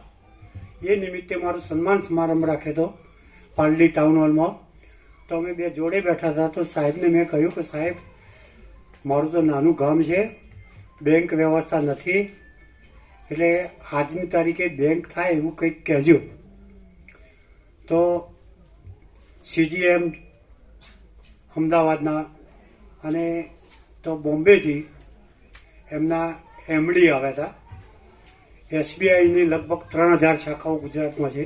એ નિમિત્તે મારો સન્માન સમારંભ રાખ્યો હતો પાલડી ટાઉન હોલમાં. તો અમે બે જોડે બેઠા હતા. તો સાહેબને મેં કહ્યું કે સાહેબ, મારું તો નાનું ગામ છે, બેંક વ્યવસ્થા નથી, એટલે આજની તારીખે બેંક થાય એવું કંઈક કહેજો. તો CGM અમદાવાદના અને તો બોમ્બેથી એમના MD આવ્યા હતા. SBIની લગભગ 3000 શાખાઓ ગુજરાતમાં છે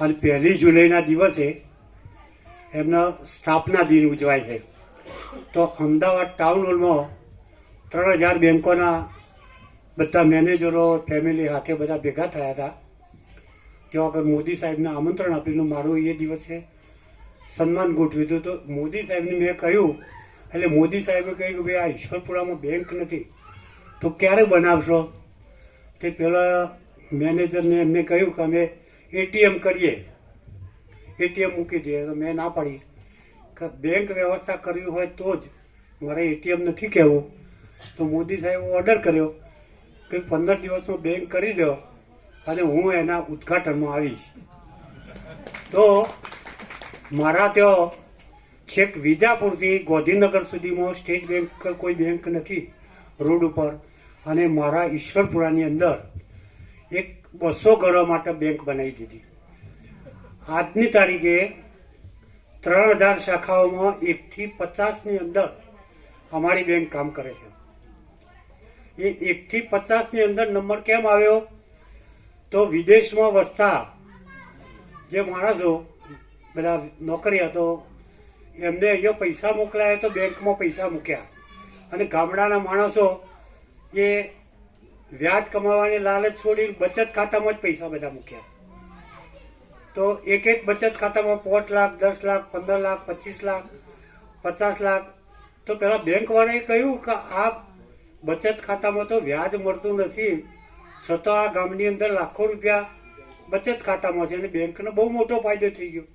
અને 1 જુલાઈના દિવસે એમના સ્થાપના દિન ઉજવાય છે. તો અમદાવાદ ટાઉન હોલમાં 3000 બેંકોના બધા મેનેજરો ફેમિલી સાથે બધા ભેગા થયા હતા. તેઓ આગળ મોદી સાહેબને આમંત્રણ આપીને મારું એ દિવસે સન્માન ગોઠવ્યું હતું. તો મોદી સાહેબને મેં કહ્યું, એટલે મોદી સાહેબે કહ્યું કે ભાઈ આ ઈશ્વરપુરામાં બેંક નથી તો ક્યારે બનાવશો? તે પેલા મેનેજરને એમને કહ્યું કે અમે ATM કરીએ, ATM મૂકી દઈએ. તો મેં ના પાડી કે બેંક વ્યવસ્થા કરવી હોય તો જ, મારે ATM નથી કહેવું. તો મોદી સાહેબે ઓર્ડર કર્યો કે 15 દિવસમાં બેંક કરી દો અને હું એના ઉદ્ઘાટનમાં આવીશ. તો મારા ત્યાં છેક વિજાપુરથી ગાંધીનગર સુધીમાં સ્ટેટ બેંક કોઈ બેંક નથી રોડ ઉપર, અને મારા ઈશ્વરપુરાની અંદર એક 200 ઘરો માટે બેંક બનાવી દીધી. આજની તારીખે 3000 શાખાઓમાં 1 થી 50ની અંદર અમારી બેંક કામ કરે છે. એ 1 થી 50ની અંદર નંબર કેમ આવ્યો? તો વિદેશમાં વસતા જે માણસો બધા નોકરીયાતો, એમને અહીંયા પૈસા મોકલાયા તો બેંકમાં પૈસા મૂક્યા, અને ગામડાના માણસો એ વ્યાજ કમાવાની લાલચ છોડી બચત ખાતામાં જ પૈસા બધા મૂક્યા. તો એક બચત ખાતામાં 5 લાખ, 10 લાખ, 15 લાખ, 25 લાખ, 50 લાખ. તો પેલા બેંકવાળાએ કહ્યું કે આ બચત ખાતામાં તો વ્યાજ મળતું નથી, છતાં આ ગામની અંદર લાખો રૂપિયા બચત ખાતામાં છે અને બેંકનો બહુ મોટો ફાયદો થઈ ગયો.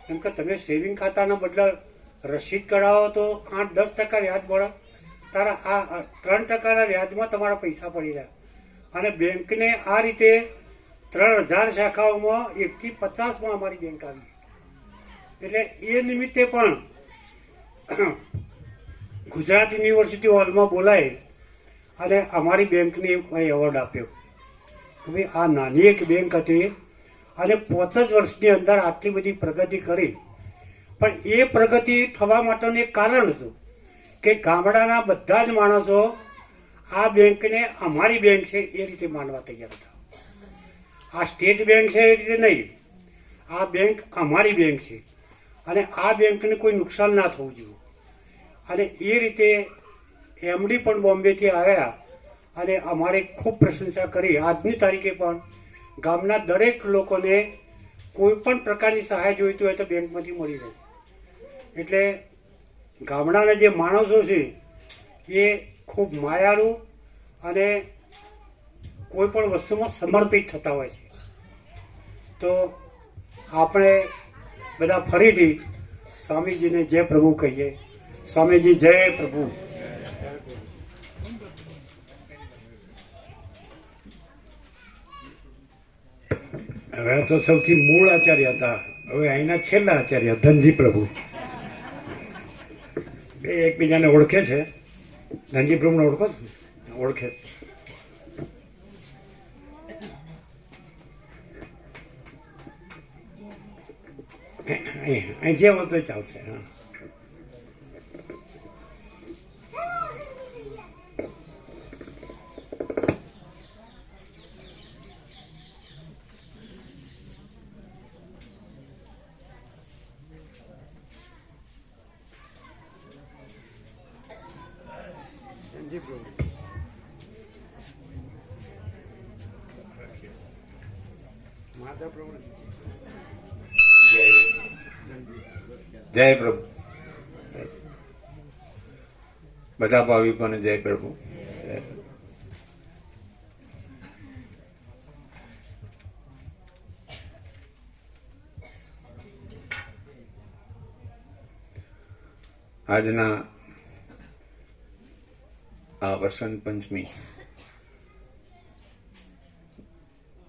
કેમ કે તમે સેવિંગ ખાતાના બદલે રસીદ કઢાવો તો 8-10% વ્યાજ મળે. તારા આ 3%ના વ્યાજમાં તમારા પૈસા પડી રહ્યા. અને બેંકને આ રીતે 3000 શાખાઓમાં 1 થી 50માં અમારી બેંક આવી. એટલે એ નિમિત્તે પણ ગુજરાત યુનિવર્સિટી હોલમાં બોલાય અને અમારી બેંકને એવોર્ડ આપ્યો કે ભાઈ આ નાની એક બેંક હતી અને 5 જ વર્ષની અંદર આટલી બધી પ્રગતિ કરી. પણ એ પ્રગતિ થવા માટેનું એક કારણ હતું કે ગામડાના બધા જ માણસો આ બેંકને અમારી બેંક છે એ રીતે માનવા તૈયાર હતા. આ સ્ટેટ બેંક છે એ રીતે નહીં, આ બેંક અમારી બેંક છે અને આ બેંકને કોઈ નુકસાન ના થવું જોઈએ. અને એ રીતે એમડી પણ બોમ્બેથી આવ્યા અને અમારે ખૂબ પ્રશંસા કરી. આજની તારીખે પણ ગામના દરેક લોકોને કોઈ પણ પ્રકારની સહાય જોઈતી હોય તો બેંકમાંથી મળી રહે. એટલે ગામડાના જે માણસો છે એ ખૂબ માયાળુ અને કોઈ પણ વસ્તુમાં સમર્પિત થતા હોય છે. તો આપણે બધા ફરીથી સ્વામીજીને જય પ્રભુ કહીએ. સ્વામીજી જય પ્રભુ. હવે તો સૌથી મૂળ આચાર્ય હતા, હવે અહીંના છેલ્લા આચાર્ય ધનજી પ્રભુ બે એકબીજાને ઓળખે છે. ધનજી પ્રભુને ઓળખો છો? ઓળખે. અહીં જે હોતો ચાલશે. હા, જય પ્રભુ. બધા ભાવિકોને જય પ્રભુ. આજના આ વસંત પંચમી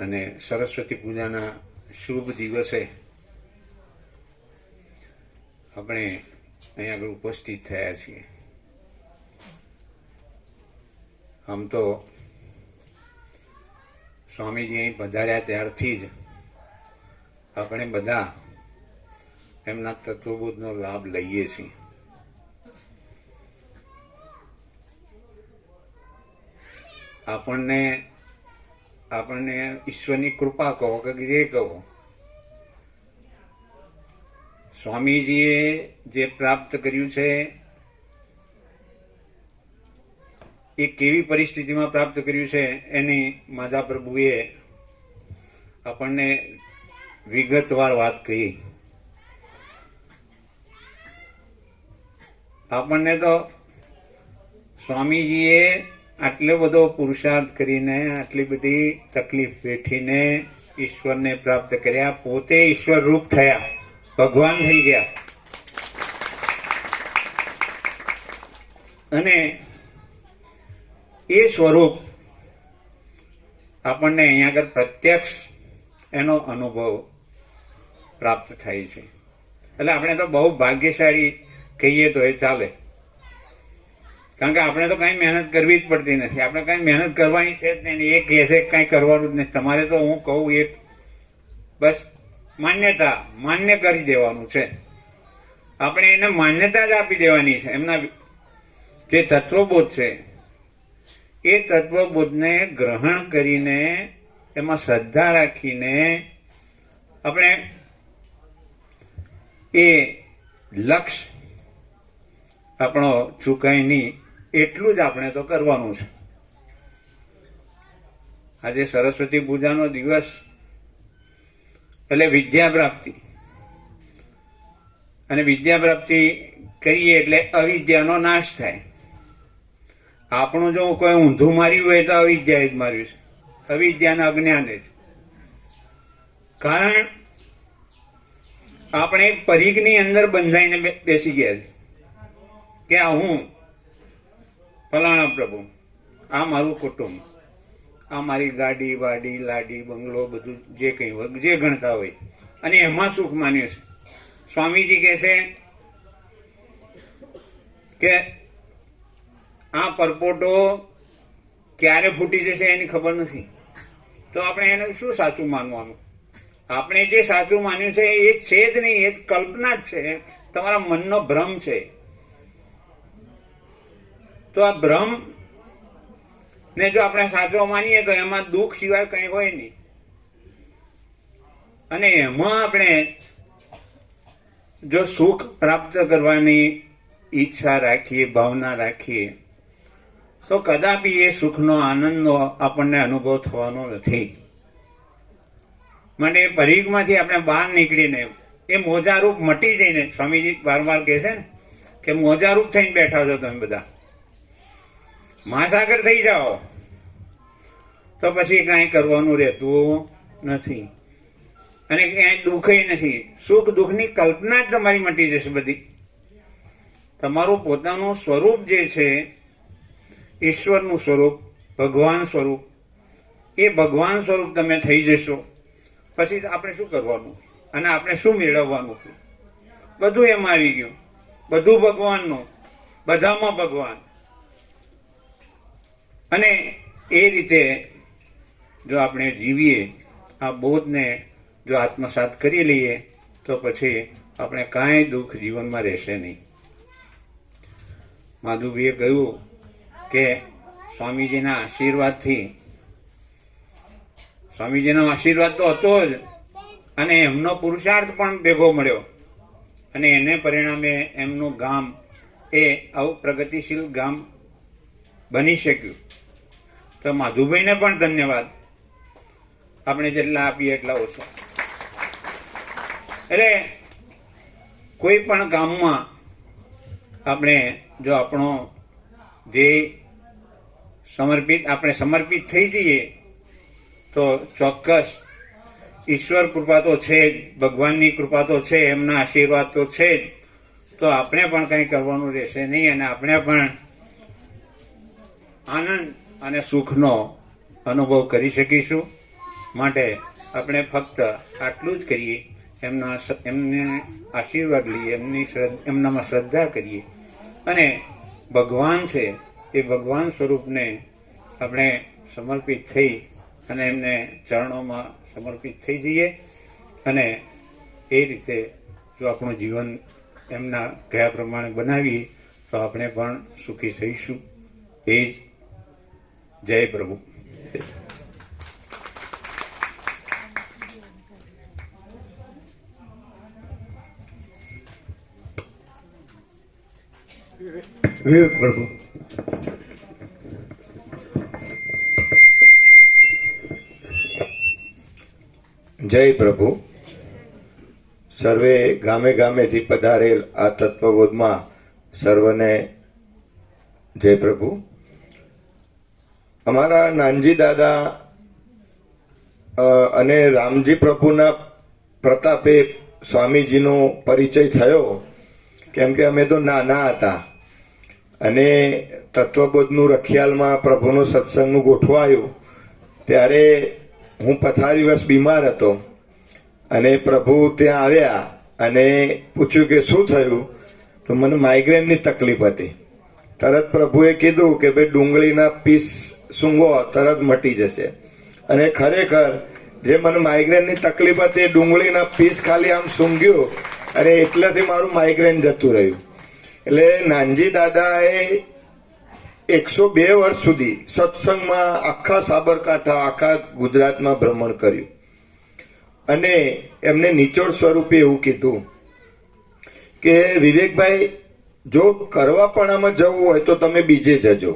અને સરસ્વતી પૂજાના શુભ દિવસે આપણે અહીંયા આગળ ઉપસ્થિત થયા છીએ. આમ તો સ્વામીજી અહીં પધાર્યા ત્યારથી જ આપણે બધા એમના તત્વબોધનો લાભ લઈએ છીએ. આપણને ઈશ્વરની કૃપા કહો કે જે કહો, સ્વામીજીએ જે પ્રાપ્ત કર્યું છે એ કેવી પરિસ્થિતિમાં પ્રાપ્ત કર્યું છે એની માધા પ્રભુએ આપણને વિગતવાર વાત કહી. આપણને તો સ્વામીજીએ આટલો બધો પુરુષાર્થ કરીને, આટલી બધી તકલીફ વેઠીને ઈશ્વરને પ્રાપ્ત કર્યા, પોતે ઈશ્વર રૂપ થયા, ભગવાન થઈ ગયા. અને એ સ્વરૂપ આપણને અહીંયા આગળ પ્રત્યક્ષ એનો અનુભવ પ્રાપ્ત થાય છે. એટલે આપણે તો બહુ ભાગ્યશાળી કહીએ તો એ ચાલે, કારણ કે આપણે તો કાંઈ મહેનત કરવી જ પડતી નથી. આપણે કાંઈ મહેનત કરવાની છે જ નહીં. એ કહે છે કાંઈ કરવાનું જ નહીં. તમારે તો હું કહું એ બસ માન્ય કરી દેવાનું છે. આપણે એને માન્યતા જ આપી દેવાની છે. એમના જે તત્વબોધ છે એ તત્વબોધને ગ્રહણ કરીને, એમાં શ્રદ્ધા રાખીને આપણે એ લક્ષ્ય આપણો ચૂકાય નહીં એટલું જ આપણે તો કરવાનું છે. આજે સરસ્વતી પૂજાનો દિવસ એટલે વિદ્યા પ્રાપ્તિ, અને વિદ્યા પ્રાપ્તિ કરીએ એટલે અવિદ્યાનો નાશ થાય. આપણું જો કોઈ ઊંધું માર્યું હોય તો અવિદ્યાએ જ માર્યું છે, અવિદ્યાના અજ્ઞાને જ. કારણ આપણે એક પરીખની અંદર બંધાઈને બેસી ગયા છે કે આ હું ફલાણા પ્રભુ, આ મારું કુટુંબ, આ મારી ગાડી વાડી લાડી બંગલો બધું જે કંઈ હોય જે ગણતા હોય, અને એમાં સુખ માન્યું છે. સ્વામીજી કહે છે કે આ પરપોટો ક્યારે ફૂટી જશે એની ખબર નથી, તો આપણે એને શું સાચું માનવાનું? આપણે જે સાચું માન્યું છે એ છે જ નહીં, એ જ કલ્પના જ છે, તમારા મનનો ભ્રમ છે. તો આ ભ્રમ ને જો આપણે સાચો માનીએ તો એમાં દુઃખ સિવાય કંઈ હોય નહીં. અને એમાં આપણે જો સુખ પ્રાપ્ત કરવાની ઈચ્છા રાખીએ, ભાવના રાખીએ, તો કદાપી એ સુખનો આનંદનો આપણને અનુભવ થવાનો નથી. માટે પરીખમાંથી આપણે બહાર નીકળીને એ મોજારૂપ મટી જઈને, સ્વામીજી વારંવાર કહે છે ને કે મોજારૂપ થઈને બેઠા છો તમે બધા, મહાસાગર થઈ જાઓ તો પછી કાંઈ કરવાનું રહેતું નથી, અને ક્યાંય દુઃખય નથી. સુખ દુઃખની કલ્પના જ તમારી મટી જશે બધી. તમારું પોતાનું સ્વરૂપ જે છે, ઈશ્વરનું સ્વરૂપ, ભગવાન સ્વરૂપ, એ ભગવાન સ્વરૂપ તમે થઈ જશો. પછી આપણે શું કરવાનું અને આપણે શું મેળવવાનું? બધું એમાં આવી ગયું, બધું ભગવાનનું, બધામાં ભગવાન. અને એ રીતે જો આપણે જીવીએ, આ બોધને જો આત્મસાત કરી લઈએ, તો પછી આપણે કાંઈ દુઃખ જીવનમાં રહેશે નહીં. માધુભાઈએ કહ્યું કે સ્વામીજીના આશીર્વાદથી, સ્વામીજીનો આશીર્વાદ તો હતો જ, અને એમનો પુરુષાર્થ પણ ભેગો મળ્યો, અને એને પરિણામે એમનું ગામ એ આવું પ્રગતિશીલ ગામ બની શક્યું. તો માધુભાઈને પણ ધન્યવાદ. આપણે જેટલા આપીએ એટલા ઓછો. એટલે કોઈ પણ કામમાં આપણે જો આપણો ધ્યેય આપણે સમર્પિત થઈ જઈએ, તો ચોક્કસ ઈશ્વર કૃપા તો છે જ, ભગવાનની કૃપા તો છે, એમના આશીર્વાદ તો છે જ. તો આપણે પણ કંઈ કરવાનું રહેશે નહીં, અને આપણે પણ આનંદ અને સુખનો અનુભવ કરી શકીશું. માટે આપણે ફક્ત આટલું જ કરીએ, એમને આશીર્વાદ લઈએ, એમનામાં શ્રદ્ધા કરીએ, અને ભગવાન છે એ ભગવાન સ્વરૂપને આપણે સમર્પિત થઈ અને એમને ચરણોમાં સમર્પિત થઈ જઈએ. અને એ રીતે જો આપણું જીવન એમના કયા પ્રમાણે બનાવીએ તો આપણે પણ સુખી થઈશું. એ જ. જય પ્રભુ. વિવેક પ્રભુ. જય પ્રભુ. સર્વે ગામે ગામેથી પધારેલ આ તત્વબોધમાં સર્વને જય પ્રભુ. અમારા નાનજી દાદા અને રામજી પ્રભુના પ્રતાપે સ્વામીજીનો પરિચય થયો, કેમ કે અમે તો નાના હતા અને તત્વબોધનું રખિયાલમાં પ્રભુનું સત્સંગનું ગોઠવાયું ત્યારે હું પથારીવશ બીમાર હતો, અને પ્રભુ ત્યાં આવ્યા અને પૂછ્યું કે શું થયું? તો મને માઇગ્રેનની તકલીફ હતી. તરત પ્રભુએ કીધું કે ભાઈ ડુંગળીના પીસ સૂંઘો, તરત મટી જશે. અને ખરેખર જે મને માઇગ્રેનની તકલીફ હતી, ડુંગળીના પીસ ખાલી આમ સૂંઘ્યું અને એટલાથી મારું માઇગ્રેન જતું રહ્યું. એટલે નાનજી દાદાએ 102 વર્ષ સુધી સત્સંગમાં આખા સાબરકાંઠા, આખા ગુજરાતમાં ભ્રમણ કર્યું, અને એમને નિચોડ સ્વરૂપે એવું કીધું કે વિવેકભાઈ, જો કરવાપણામાં જવું હોય તો તમે બીજે જજો,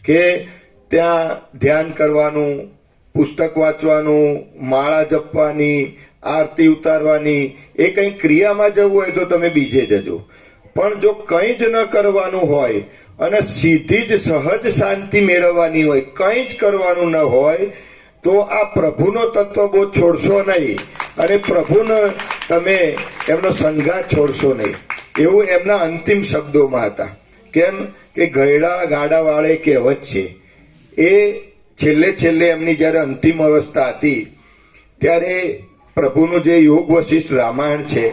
કે ત્યાં ધ્યાન કરવાનું, પુસ્તક વાંચવાનું, માળા જપવાની, આરતી ઉતારવાની, એ કંઈ ક્રિયામાં જવું હોય તો તમે બીજે જજો. પણ જો કંઈ જ ન કરવાનું હોય અને સીધી જ સહજ શાંતિ મેળવવાની હોય, કંઈ જ કરવાનું ન હોય, તો આ પ્રભુનો તત્વબોધ છોડશો નહીં અને પ્રભુને તમે એમનો સંગાત છોડશો નહીં, એવું એમના અંતિમ શબ્દોમાં હતા. કેમ કે ગયડા ગાડા વાળે કહેવત છે એ છેલ્લે એમની જ્યારે અંતિમ અવસ્થા હતી ત્યારે પ્રભુનું જે યોગ વશિષ્ઠ રામાયણ છે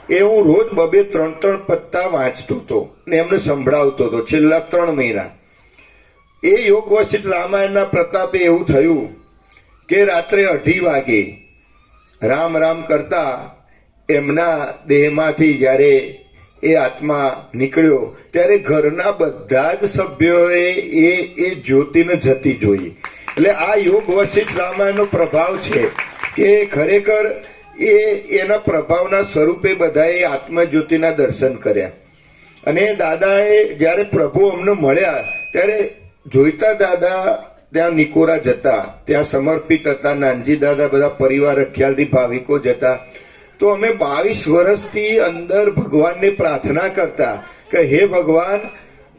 એ હું રોજ 2-3 પત્તા વાંચતો હતો ને એમને સંભળાવતો હતો છેલ્લા 3 મહિના. એ યોગ વશિષ્ઠ રામાયણના પ્રતાપે એવું થયું કે રાત્રે 2:30 વાગે રામ રામ કરતા એમના દેહમાંથી જ્યારે એ આત્મા નીકળ્યો ત્યારે ઘરના બધા જ સભ્યોએ એ જ્યોતિને જતી જોઈ. એટલે આ યોગ વશિષ્ઠ રામાયણનો પ્રભાવ છે કે ખરેખર એના પ્રભાવના સ્વરૂપે બધાએ આત્મજ્યોતિના દર્શન કર્યા. અને દાદાએ જ્યારે પ્રભુ અમને મળ્યા ત્યારે જોઈતા દાદા ત્યાં નિકોરા જતા, ત્યાં સમર્પિત હતા, નાનજી દાદા બધા પરિવાર રખ્યાલથી ભાવિકો જતા. તો અમે 22 વર્ષથી અંદર ભગવાનને પ્રાર્થના કરતા કે હે ભગવાન,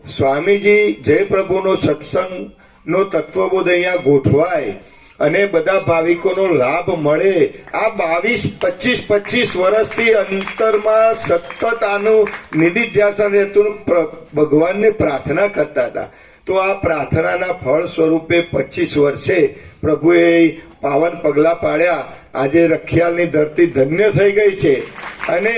સ્વામીજી જય પ્રભુનો સત્સંગનો તત્વબોધ અહીંયા ગોઠવાય અને બધા ભાવિકોનો લાભ મળે. આ 25 વર્ષથી અંતરમાં સતત આનું નિધિધ્યાસન રહેતું, ભગવાનને પ્રાર્થના કરતા હતા. તો આ પ્રાર્થનાના ફળ સ્વરૂપે 25 વર્ષે પ્રભુએ પાવન પગલા પાડ્યા. આજે રખિયાલની ધરતી ધન્ય થઈ ગઈ છે. અને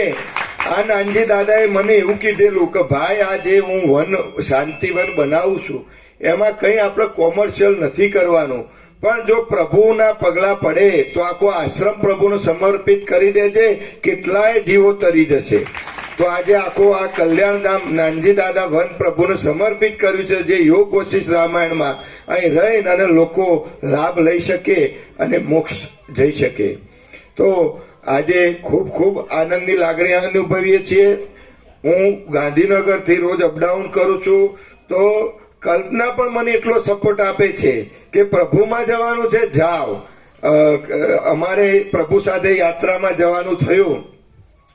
આ નાનજી દાદાએ મને એવું કીધેલું કે ભાઈ આ જે હું શાંતિવન બનાવું છું એમાં કંઈ આપણે કોમર્શિયલ નથી કરવાનું, પણ જો પ્રભુના પગલા પડે તો આખો આશ્રમ પ્રભુને સમર્પિત કરી દેજે, કેટલાય જીવો તરી જશે. તો આજે આખો આ કલ્યાણધામ નાનજી દાદા વન પ્રભુને સમર્પિત કર્યું છે, જે યોગ વશિષ્ઠ રામાયણમાં અહીં રહીને અને લોકો લાભ લઈ શકે અને મોક્ષ જઈ શકે. તો આજે ખૂબ આનંદની લાગણી અનુભવીએ છીએ. હું ગાંધીનગરથી રોજ અપડાઉન કરું છું તો કલ્પના પણ મને એટલો સપોર્ટ આપે છે કે પ્રભુમાં જવાનું છે જાઓ. અમારે પ્રભુ સાથે યાત્રામાં જવાનું થયું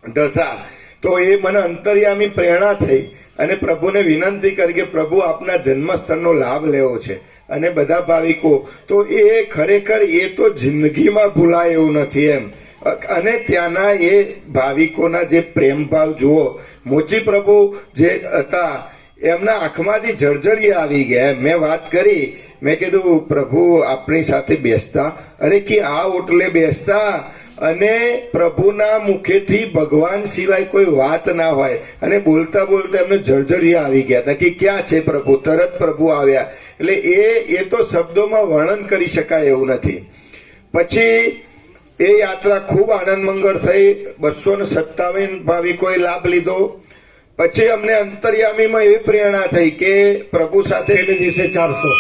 ઢસા, તો એ મને અંતર્યામી પ્રેરણા થઈ અને પ્રભુને વિનંતી કરી કે પ્રભુ આપના જન્મસ્થળનો લાભ લેવો છે. અને બધા ભાવિકો તો એ ખરેખર એ તો જિંદગીમાં ભૂલાય એવું નથી એમ. અને ત્યાંના એ ભાવિકોના જે પ્રેમ ભાવ જુઓ, મોચી પ્રભુ જે હતા એમના આંખમાંથી જળજળિયા આવી ગયા. મેં વાત કરી, મેં કીધું પ્રભુ આપણી સાથે બેસતા, અરે કે આ ઓટલે બેસતા અને પ્રભુના મુખેથી ભગવાન સિવાય કોઈ વાત ના હોય અને બોલતા એમને જળજળિયા આવી ગયા હતા કે ક્યાં છે પ્રભુ, તરત પ્રભુ આવ્યા. એટલે એ તો શબ્દોમાં વર્ણન કરી શકાય એવું નથી. પછી એ યાત્રા ખૂબ આનંદ મંગળ થઈ. 257 ભાવિકોએ લાભ લીધો. પછી અમને અંતર્યામીમાં એવી પ્રેરણા થઈ કે પ્રભુ સાથે દિવસે 400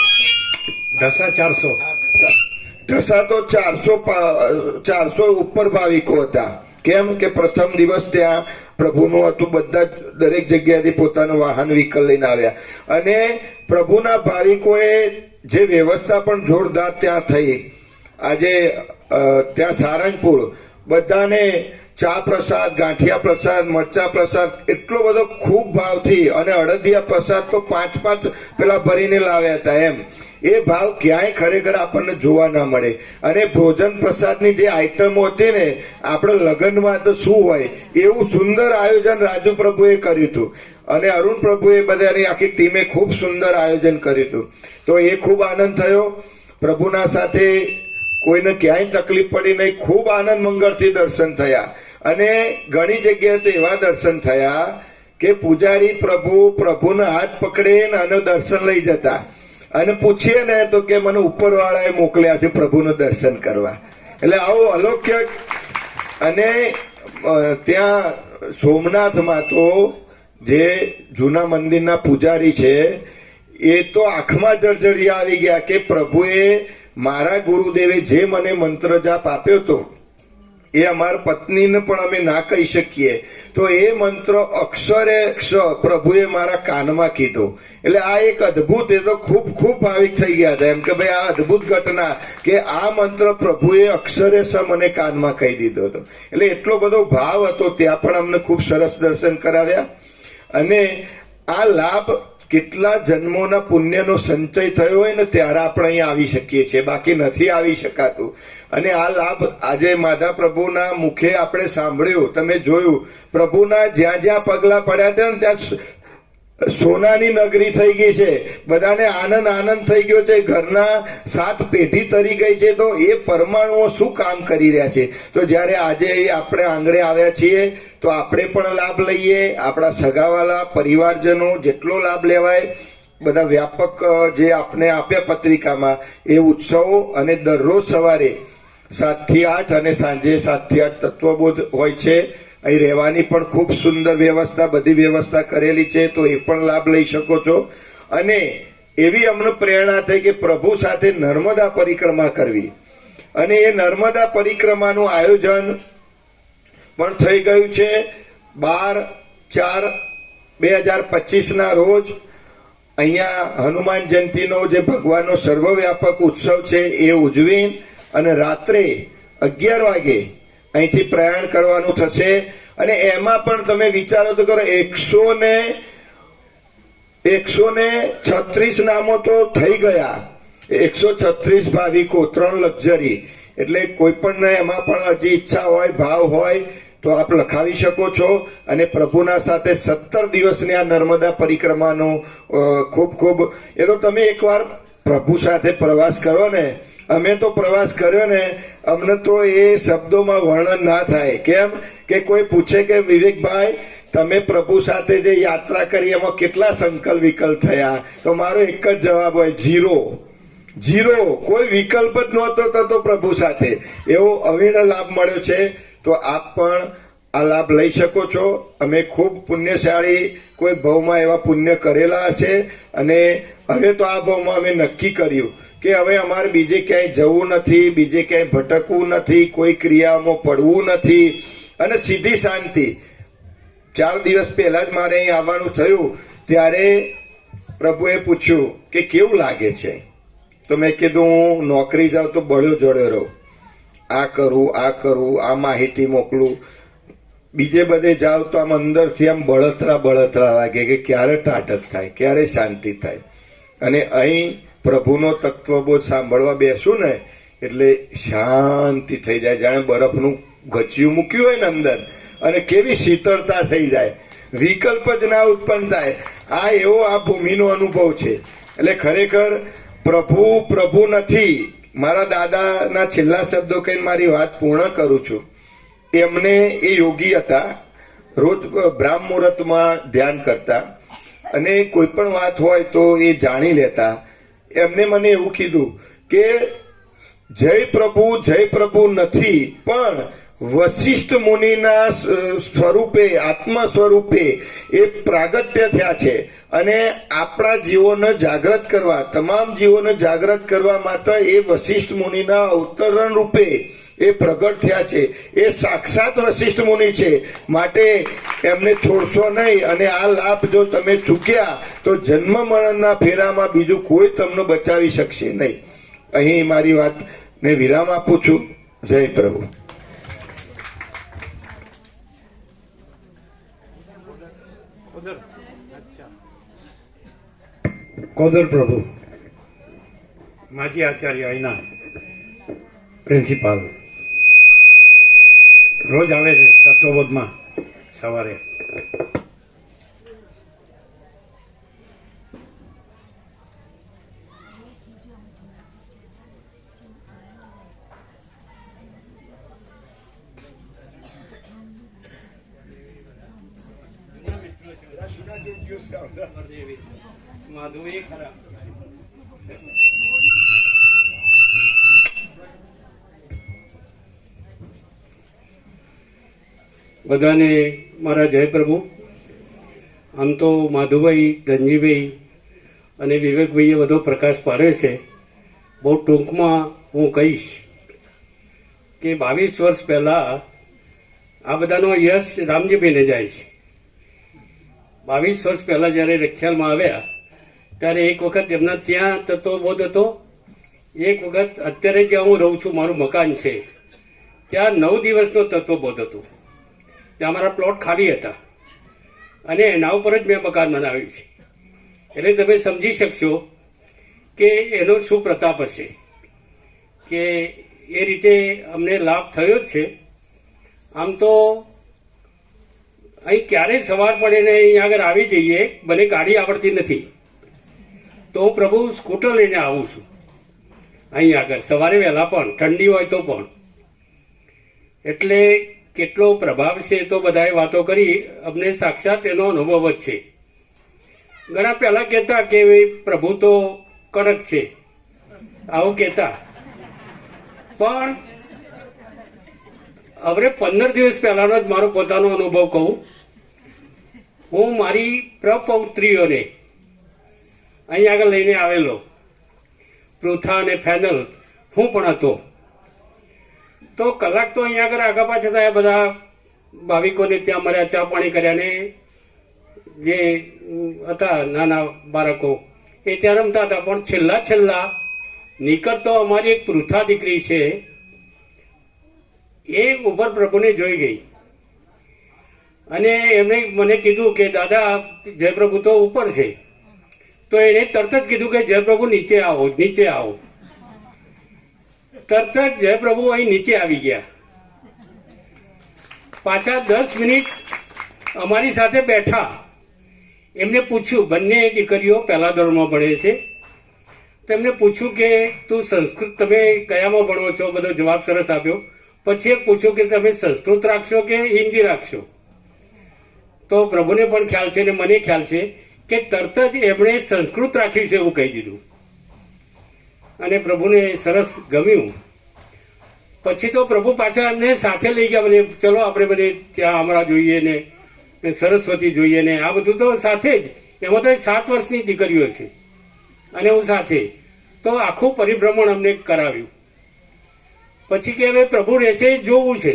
ઢસા તો 400 ઉપર ભાવિકો હતા. કેમ કે પ્રથમ દિવસ ત્યાં પ્રભુનું હતું, બધા દરેક જગ્યાએથી પોતાનું વાહન વ્હીકલ લઈને આવ્યા. અને પ્રભુના ભાવિકોએ જે વ્યવસ્થા પણ જોરદાર ત્યાં થઈ. આજે ત્યાં સારંગપુર બધાને ચા પ્રસાદ, ગાંઠિયા પ્રસાદ, મરચા પ્રસાદ એટલો બધો ખૂબ ભાવથી, અને અડદિયા પ્રસાદ તો 5 પેલા ભરીને લાવ્યા હતા એમ. એ ભાવ ક્યાંય ખરેખર આપણને જોવા ના મળે. અને ભોજન પ્રસાદની જે આઈટમો હતી ને, આપણે લગ્નમાં તો શું હોય એવું સુંદર આયોજન રાજુ પ્રભુએ કર્યું હતું. અને અરુણ પ્રભુએ બધાની આખી ટીમે ખૂબ સુંદર આયોજન કર્યું હતું. તો એ ખૂબ આનંદ થયો. પ્રભુના સાથે કોઈને ક્યાંય તકલીફ પડી નહીં. ખૂબ આનંદ મંગળથી દર્શન થયા. અને ઘણી જગ્યાએ તો એવા દર્શન થયા કે પૂજારી પ્રભુના હાથ પકડે અને દર્શન લઈ જતા, અને પૂછીએ ને તો કે મને ઉપરવાળાએ મોકલ્યા છે પ્રભુનું દર્શન કરવા. એટલે આવું અલૌક્ય. અને ત્યાં સોમનાથમાં તો જે જૂના મંદિરના પૂજારી છે એ તો આંખમાં જળજળિયા આવી ગયા કે પ્રભુએ, મારા ગુરુદેવે જે મને મંત્ર જાપ આપ્યો હતો એ અમારા પત્નીને પણ અમે ના કહી શકીએ, તો એ મંત્ર અક્ષરે અક્ષર પ્રભુએ મારા કાનમાં કીધો. એટલે આ એક અદ્ભુત, એ તો ખૂબ ભાવિક થઈ ગયા હતા એમ કે ભાઈ આ અદ્ભુત ઘટના કે આ મંત્ર પ્રભુએ અક્ષરે સ મને કાનમાં કહી દીધો હતો. એટલે એટલો બધો ભાવ હતો. ત્યાં પણ અમને ખૂબ સરસ દર્શન કરાવ્યા. અને આ લાભ કેટલા જન્મોના પુણ્યનો સંચય થયો હોય ને ત્યારે આપણે અહીંયા આવી શકીએ છીએ, બાકી નથી આવી શકાતું. અને આ લાભ આજે માધા પ્રભુના મુખે આપણે સાંભળ્યું, તમે જોયું, પ્રભુના જ્યાં જ્યાં પગલા પડ્યા હતા ને ત્યાં સોનાની નગરી થઈ ગઈ છે. બધાને આનંદ આનંદ થઈ ગયો છે, ઘરના 7 પેઢી તરી ગઈ છે. તો એ પરમાણુઓ શું કામ કરી રહ્યા છે? તો જ્યારે આજે આપણે આંગણે આવ્યા છીએ તો આપણે પણ લાભ લઈએ, આપણા સગાવાલા પરિવારજનો જેટલો લાભ લેવાય, બધા વ્યાપક જે આપણે આપ્યા પત્રિકામાં એ ઉત્સવો. અને દરરોજ સવારે 7 થી 8 અને સાંજે 7 થી 8 તત્વબોધ હોય છે. અહીં રહેવાની પણ ખૂબ સુંદર વ્યવસ્થા, બધી વ્યવસ્થા કરેલી છે, તો એ પણ લાભ લઈ શકો છો. અને એવી અમને પ્રેરણા થઈ કે પ્રભુ સાથે નર્મદા પરિક્રમા કરવી, અને એ નર્મદા પરિક્રમાનું આયોજન પણ થઈ ગયું છે. 12/4/2025 રોજ અહીંયા હનુમાન જયંતિનો જે ભગવાનનો સર્વવ્યાપક ઉત્સવ છે એ ઉજવી અને રાત્રે 11 વાગે અહીંથી પ્રયાણ કરવાનું થશે. અને એમાં પણ તમે વિચારો તો કરો, 136 નામો તો થઈ ગયા, 136 ભાવિકો, 3 લક્ઝરી. એટલે કોઈ પણ એમાં પણ હજી ઈચ્છા હોય, ભાવ હોય તો આપ લખાવી શકો છો. અને પ્રભુના સાથે 17 દિવસની આ નર્મદા પરિક્રમાનો ખૂબ ખૂબ, એ તો તમે એકવાર પ્રભુ સાથે પ્રવાસ કરો ને, અમે તો પ્રવાસ કર્યો ને, અમને તો એ શબ્દોમાં વર્ણન ના થાય. કેમ કે કોઈ પૂછે કે વિવેકભાઈ તમે પ્રભુ સાથે જે યાત્રા કરી એમાં કેટલા સંકલ્પ વિકલ્પ થયા, તો મારો એક જ જવાબ હોય, 0. કોઈ વિકલ્પ જ નહોતો થતો પ્રભુ સાથે. એવો અવિરત લાભ મળ્યો છે. તો આપ પણ આ લાભ લઈ શકો છો. અમે ખૂબ પુણ્યશાળી કોઈ ભાવમાં એવા પુણ્ય કરેલા હશે, અને હવે તો આ ભાવમાં અમે નક્કી કર્યું કે હવે અમારે બીજે ક્યાંય જવું નથી, બીજે ક્યાંય ભટકવું નથી, કોઈ ક્રિયામાં પડવું નથી, અને સીધી શાંતિ. 4 દિવસ પહેલા જ મારે અહીં આવવાનું થયું ત્યારે પ્રભુએ પૂછ્યું કે કેવું લાગે છે? તો મેં કીધું હું નોકરી જાઉં તો બળ્યો જડ્યો રહું, આ કરું આ કરું, આ માહિતી મોકલું, બીજે બધે જાઉં તો આમ અંદરથી આમ બળતરા લાગે કે ક્યારે ટાઢક થાય, ક્યારે શાંતિ થાય. અને અહીં પ્રભુનો તત્વબોધ સાંભળવા બેસું ને એટલે શાંતિ થઈ જાય, જાણે બરફનું ગચિયું મૂક્યું હોય ને અંદર, અને કેવી શીતળતા થઈ જાય, વિકલ્પ જ ના ઉત્પન્ન થાય. આ એવો આ ભૂમિનો અનુભવ છે. એટલે ખરેખર પ્રભુ નથી. મારા દાદાના છેલ્લા શબ્દો કહીને મારી વાત પૂર્ણ કરું છું. એમને એ યોગી હતા, રોજ બ્રાહ્મ મુહૂર્તમાં ધ્યાન કરતા, અને કોઈ પણ વાત હોય તો એ જાણી લેતા. એમને મને એવું કીધું કે જય પ્રભુ નથી, પણ વશિષ્ઠ મુનિના સ્વરૂપે, આત્મ સ્વરૂપે એ પ્રાગટ્ય થયા છે. અને આપણા જીવોને જાગૃત કરવા, તમામ જીવોને જાગૃત કરવા માટે એ વશિષ્ઠ મુનિના અવતરણ રૂપે એ પ્રગટ થયા છે. એ સાક્ષાત વશિષ્ઠ મુનિ છે. માટે એમને છોડશો નહીં. અને આ લાભ જો તમે ચૂક્યા તો જન્મ મરણના ફેરામાં બીજું કોઈ તમને બચાવી શકશે નહીં. અહીં મારી વાતને વિરામ આપું છું. જય પ્રભુ. કોદર પ્રભુ માજી આચાર્ય અહીંના પ્રિન્સિપાલ રોજ આવે છે તત્વબોધમાં સવારે. બધાને મારા જય પ્રભુ. આમ તો માધુભાઈ, ધનજીભાઈ અને વિવેકભાઈએ બધો પ્રકાશ પાડ્યો છે. બહુ ટૂંકમાં હું કહીશ કે 22 વર્ષ પહેલાં આ બધાનો યશ રામજીભાઈને જાય છે. 22 વર્ષ પહેલાં જ્યારે રખિયાલમાં આવ્યા ત્યારે એક વખત એમના ત્યાં તત્વબોધ હતો, એક વખત અત્યારે જ્યાં હું રહું છું મારું મકાન છે ત્યાં 9 દિવસનો તત્વબોધ હતો. ત્યાં અમારા પ્લોટ ખાલી હતા અને એના ઉપર જ મેં મકાન બનાવ્યું છે. એટલે તમે સમજી શકશો કે એનો શું પ્રતાપ હશે, કે એ રીતે અમને લાભ થયો જ છે. આમ તો અહીં ક્યારેય સવાર પડે ને અહીં આગળ આવી જઈએ, મને ગાડી આવડતી નથી તો હું પ્રભુ સ્કૂટર લઈને આવું છું અહીં આગળ સવારે વહેલા પણ, ઠંડી હોય તો પણ. એટલે કેટલો પ્રભાવ છે તો બધાએ વાતો કરી, અમને સાક્ષાત એનો અનુભવ જ છે. ઘણા પહેલાં કહેતા કે પ્રભુ તો કડક છે, આવું કહેતા, પણ હવે 15 દિવસ પહેલાનો જ મારો પોતાનો અનુભવ કહું. હું મારી પ્રપૌત્રીઓને અહીં આગળ લઈને આવેલો, પૃથા અને ફેનલ હું પણ હતો. તો કલાક તો અહીં આગળ આગા પાછા થયા, બધા ભાવિકોને ત્યાં મળ્યા, ચા પાણી કર્યા ને જે હતા નાના બાળકો એ ત્યાં રમતા હતા. પણ છેલ્લા નીકળતો અમારી એક પૃથા દીકરી છે, એ ઉપર પ્રભુને જોઈ ગઈ અને એમણે મને કીધું કે દાદા જયપ્રભુ તો ઉપર છે. તો એણે તરત જ કીધું કે જયપ્રભુ નીચે આવો, નીચે આવો. તરત જ જયપ્રભુ અહીં નીચે આવી ગયા. પાછા 10 મિનિટ અમારી સાથે બેઠા. એમને પૂછ્યું, બંને દીકરીઓ પહેલા ધોરણમાં ભણે છે, તો એમને પૂછ્યું કે તું સંસ્કૃત તમે કયામાં ભણો છો? બધો જવાબ સરસ આપ્યો. પછી એક પૂછ્યું કે તમે સંસ્કૃત રાખશો કે હિન્દી રાખશો? તો પ્રભુને પણ ખ્યાલ છે ને મને ખ્યાલ છે કે તરત જ એમણે સંસ્કૃત રાખ્યું છે એવું કહી દીધું અને પ્રભુને સરસ ગમ્યું. પછી તો પ્રભુ પાછા એમને સાથે લઈ ગયા, બધે ચલો આપણે બધે ત્યાં હમણાં જોઈએ ને સરસ્વતી જોઈએ ને આ બધું તો સાથે જ. એમાં તો 7 વર્ષની દીકરીઓ છે અને હું સાથે. તો આખું પરિભ્રમણ અમને કરાવ્યું. પછી કે હવે પ્રભુ રહેશે જોવું છે.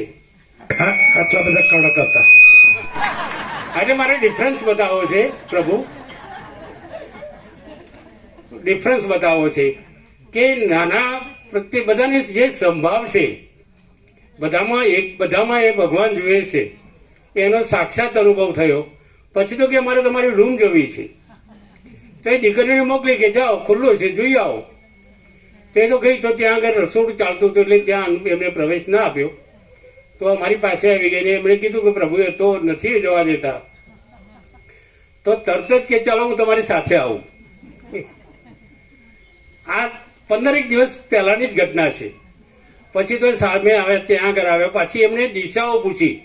આટલા બધા કડક હતા. આજે મારે ડિફરન્સ બતાવો છે, પ્રભુ ડિફરન્સ બતાવો છે કે નાના પ્રત્યે બધાને જે સંભાવ છે, બધામાં એ ભગવાન જુએ છે, એનો સાક્ષાત અનુભવ થયો. પછી તો કે અમારે તમારી રૂમ જોવી છે, તો એ દીકરીને મોકલી કે જાઓ ખુલ્લો છે જોઈ આવો. તો એ તો ગઈ, તો ત્યાં આગળ રસોડું ચાલતું હતું એટલે ત્યાં એમને પ્રવેશ ના આપ્યો. તો અમારી પાસે આવી ગઈ ને એમણે કીધું કે પ્રભુએ તો નથી જવા દેતા. તો તરત જ કે ચાલો હું તમારી સાથે આવું. આ 15 દિવસ પહેલાની જ ઘટના છે. પછી તો સામે આવ્યા, ત્યાં આગળ આવ્યા. પાછી એમને દિશાઓ પૂછી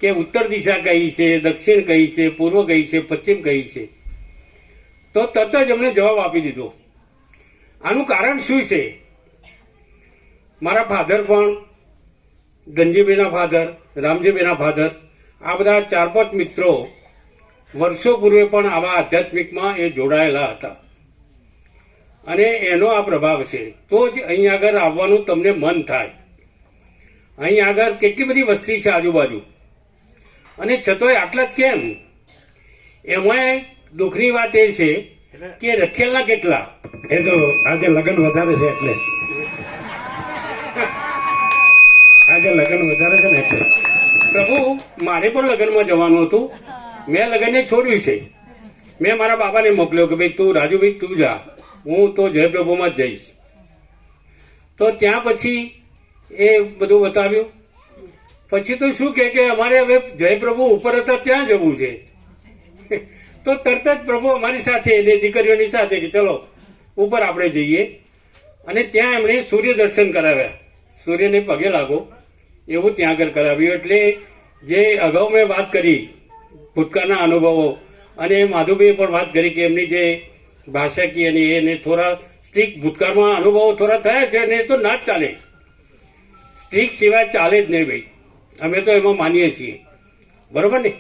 કે ઉત્તર દિશા કઈ છે, દક્ષિણ કઈ છે, પૂર્વ કઈ છે, પશ્ચિમ કઈ છે. તો તરત જ એમને જવાબ આપી દીધો. આનું કારણ શું છે? મારા ફાધર પણ, ધનજીભાઈના ફાધર, રામજીભાઈના ફાધર, આ બધા 4-5 મિત્રો વર્ષો પૂર્વે પણ આવા આધ્યાત્મિકમાં એ જોડાયેલા હતા અને એનો આ પ્રભાવ છે. તો જ અહીં આગળ આવવાનું તમને મન થાય. અહીં આગળ કેટલી બધી વસ્તી છે આજુબાજુ, અને છતાંય આટલા જ કેમ? એમાં દુઃખની વાત એ છે કે રખેલના કેટલા. એ તો આજે લગ્ન વધારે છે એટલે એટલે પ્રભુ મારે પણ લગ્નમાં જવાનું હતું. મેં લગ્નને છોડ્યું છે. મેં મારા બાબાને મોકલ્યો કે ભાઈ તું રાજુભાઈ તું જા, હું તો જયપ્રભુમાં જ જઈશ. તો ત્યાં પછી એ બધું બતાવ્યું. પછી તો શું કે અમારે હવે જયપ્રભુ ઉપર હતા ત્યાં જવું છે. તો તરત જ પ્રભુ અમારી સાથે એને દીકરીઓની સાથે કે ચલો ઉપર આપણે જઈએ. અને ત્યાં એમણે સૂર્ય દર્શન કરાવ્યા. સૂર્યને પગે લાગો એવું ત્યાં આગળ કરાવ્યું. એટલે જે અગાઉ મેં વાત કરી ભૂતકાળના અનુભવો, અને માધુભાઈએ પણ વાત કરી કે એમની જે ભાષાકીય અને એને થોડા સ્ટ્રીક ભૂતકાળમાં અનુભવો થોડા થયા છે અને એ તો ના જ ચાલે. સ્ટ્રીક સિવાય ચાલે જ નહીં ભાઈ, અમે તો એમાં માનીએ છીએ, બરોબર ને?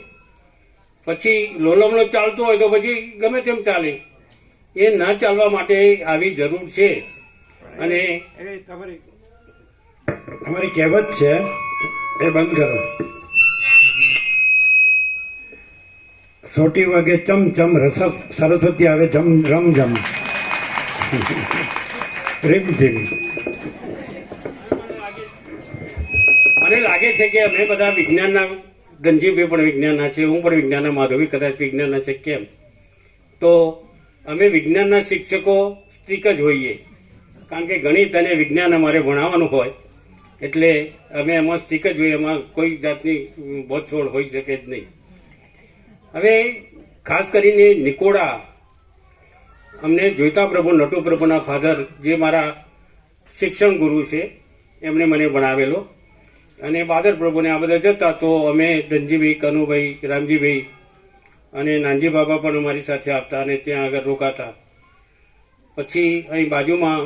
પછી લોલમલો ચાલતો હોય તો પછી ગમે તેમ ચાલે. એ ના ચાલવા માટે આવી જરૂર છે. અને અમારી કહેવત છે એ બંધ કરો. સોટી વાગે ચમ ચમ સરસ્વતી આવે જમ રમ જમ રીમ જીમ. મને લાગે છે કે અમે બધા વિજ્ઞાનના, ધનજીભાઈ પણ વિજ્ઞાનના છે, હું પણ વિજ્ઞાનના, માધવી કદાચ વિજ્ઞાનના છે. કેમ? તો અમે વિજ્ઞાનના શિક્ષકો સ્ટ્રીક જ હોઈએ, કારણ કે ગણિત અને વિજ્ઞાન અમારે ભણાવવાનું હોય એટલે અમે એમાં સ્ટ્રીક જ હોઈએ, એમાં કોઈ જાતની બોછોડ હોઈ શકે જ નહીં. હવે ખાસ કરીને નિકોડા અમને જોઈતા પ્રભુ નટુ પ્રભુના ફાધર, જે મારા શિક્ષણ ગુરુ છે, એમણે મને ભણાવેલો. અને બાદર પ્રભુને આ બધા જતા તો અમે ધનજીભાઈ, કનુભાઈ, રામજીભાઈ અને નાનજી બાબા પણ અમારી સાથે આવતા અને ત્યાં આગળ રોકાતા. પછી અહીં બાજુમાં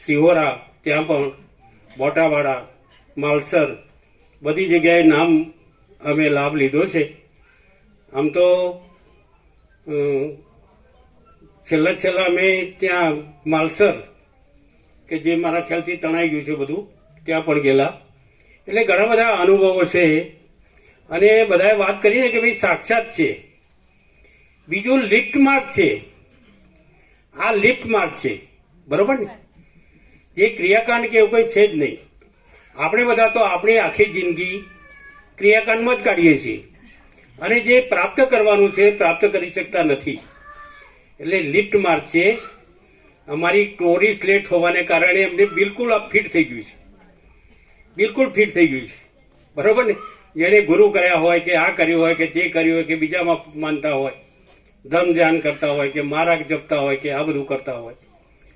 સિહોરા, ત્યાં પણ બોટાવાડા, માલસર, બધી જગ્યાએ નામ અમે લાભ લીધો છે. આમ તો છેલ્લા અમે ત્યાં માલસર, કે જે મારા ખ્યાલથી તણાઈ ગયું છે બધું, ત્યાં પણ ગયેલા. એટલે ઘણા બધા અનુભવો છે. અને બધાએ વાત કરીને કે ભાઈ સાક્ષાત છે. બીજું લિફ્ટ માર્ગ છે. આ લિફ્ટ માર્ગ છે, બરોબર ને? જે ક્રિયાકાંડ કે એવું કંઈ છે જ નહીં. આપણે બધા તો આપણી આખી જિંદગી ક્રિયાકાંડમાં જ કાઢીએ છીએ અને જે પ્રાપ્ત કરવાનું છે પ્રાપ્ત કરી શકતા નથી. એટલે લિફ્ટ માર્ગ છે. અમારી ટોરિસ્ટ લેટ હોવાને કારણે અમને બિલકુલ આ ફિટ થઈ ગયું છે, બિલકુલ ફિટ થઈ ગયું છે, બરોબર ને? જેણે ગુરુ કર્યા હોય કે આ કર્યું હોય કે તે કર્યું હોય કે બીજામાં માનતા હોય, ધર્મ ધ્યાન કરતા હોય કે મારા જપતા હોય કે આ બધું કરતા હોય,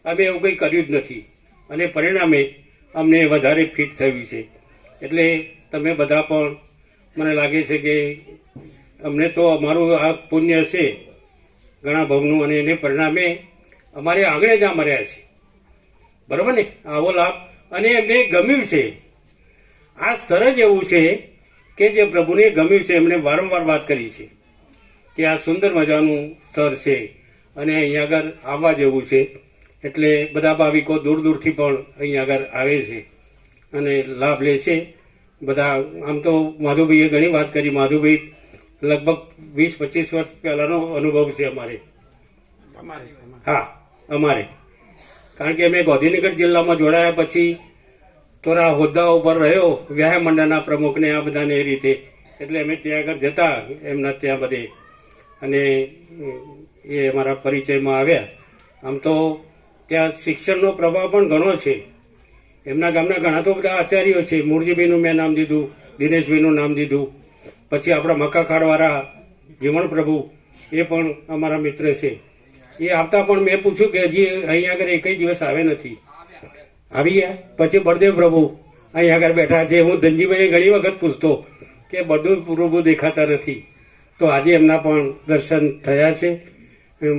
અમે એવું કંઈ કર્યું જ નથી. અને પરિણામે અમને વધારે ફિટ થયું છે. એટલે તમે બધા પણ મને લાગે છે કે અમને તો અમારું આ પુણ્ય છે ઘણા ભવનું, અને એને પરિણામે અમારે આંગણે જ મર્યા છે, બરાબર ને? આવો લાભ અને એમને ગમ્યું છે. આ સ્તર જ એવું છે કે જે પ્રભુને ગમ્યું છે. એમણે વારંવાર વાત કરી છે કે આ સુંદર મજાનું સ્તર છે અને અહીંયા આગળ આવવા જેવું છે. એટલે બધા ભાવિકો દૂર દૂરથી પણ અહીંયા આગળ આવે છે અને લાભ લે છે બધા. આમ તો માધુભાઈએ ઘણી વાત કરી. માધુભાઈ લગભગ 20-25 વર્ષ પહેલાંનો અનુભવ છે અમારે. હા, અમારે, કારણ કે અમે ગાંધીનગર જિલ્લામાં જોડાયા પછી થોડા હોદ્દાઓ પર રહ્યો, વ્યાયામ મંડળના પ્રમુખને આ બધાને એ રીતે. એટલે અમે ત્યાં આગળ જતા એમના ત્યાં બધે, અને એ અમારા પરિચયમાં આવ્યા. આમ તો ત્યાં શિક્ષણનો પ્રભાવ પણ ઘણો છે. એમના ગામના ઘણા તો બધા આચાર્યો છે. મૂળજીભાઈનું મેં નામ દીધું, દિનેશભાઈનું નામ દીધું. પછી આપણા મકાખાડવાળા જીવણ પ્રભુ, એ પણ અમારા મિત્ર છે. એ આવતા પણ મેં પૂછ્યું કે હજી અહીંયા આગળ એકઈ દિવસ આવે નથી. આવી ગયા. પછી બળદેવ પ્રભુ અહીંયા આગળ બેઠા છે. હું ધનજીભાઈને ઘણી વખત પૂછતો કે બળદેવ પ્રભુ દેખાતા નથી. તો આજે એમના પણ દર્શન થયા છે.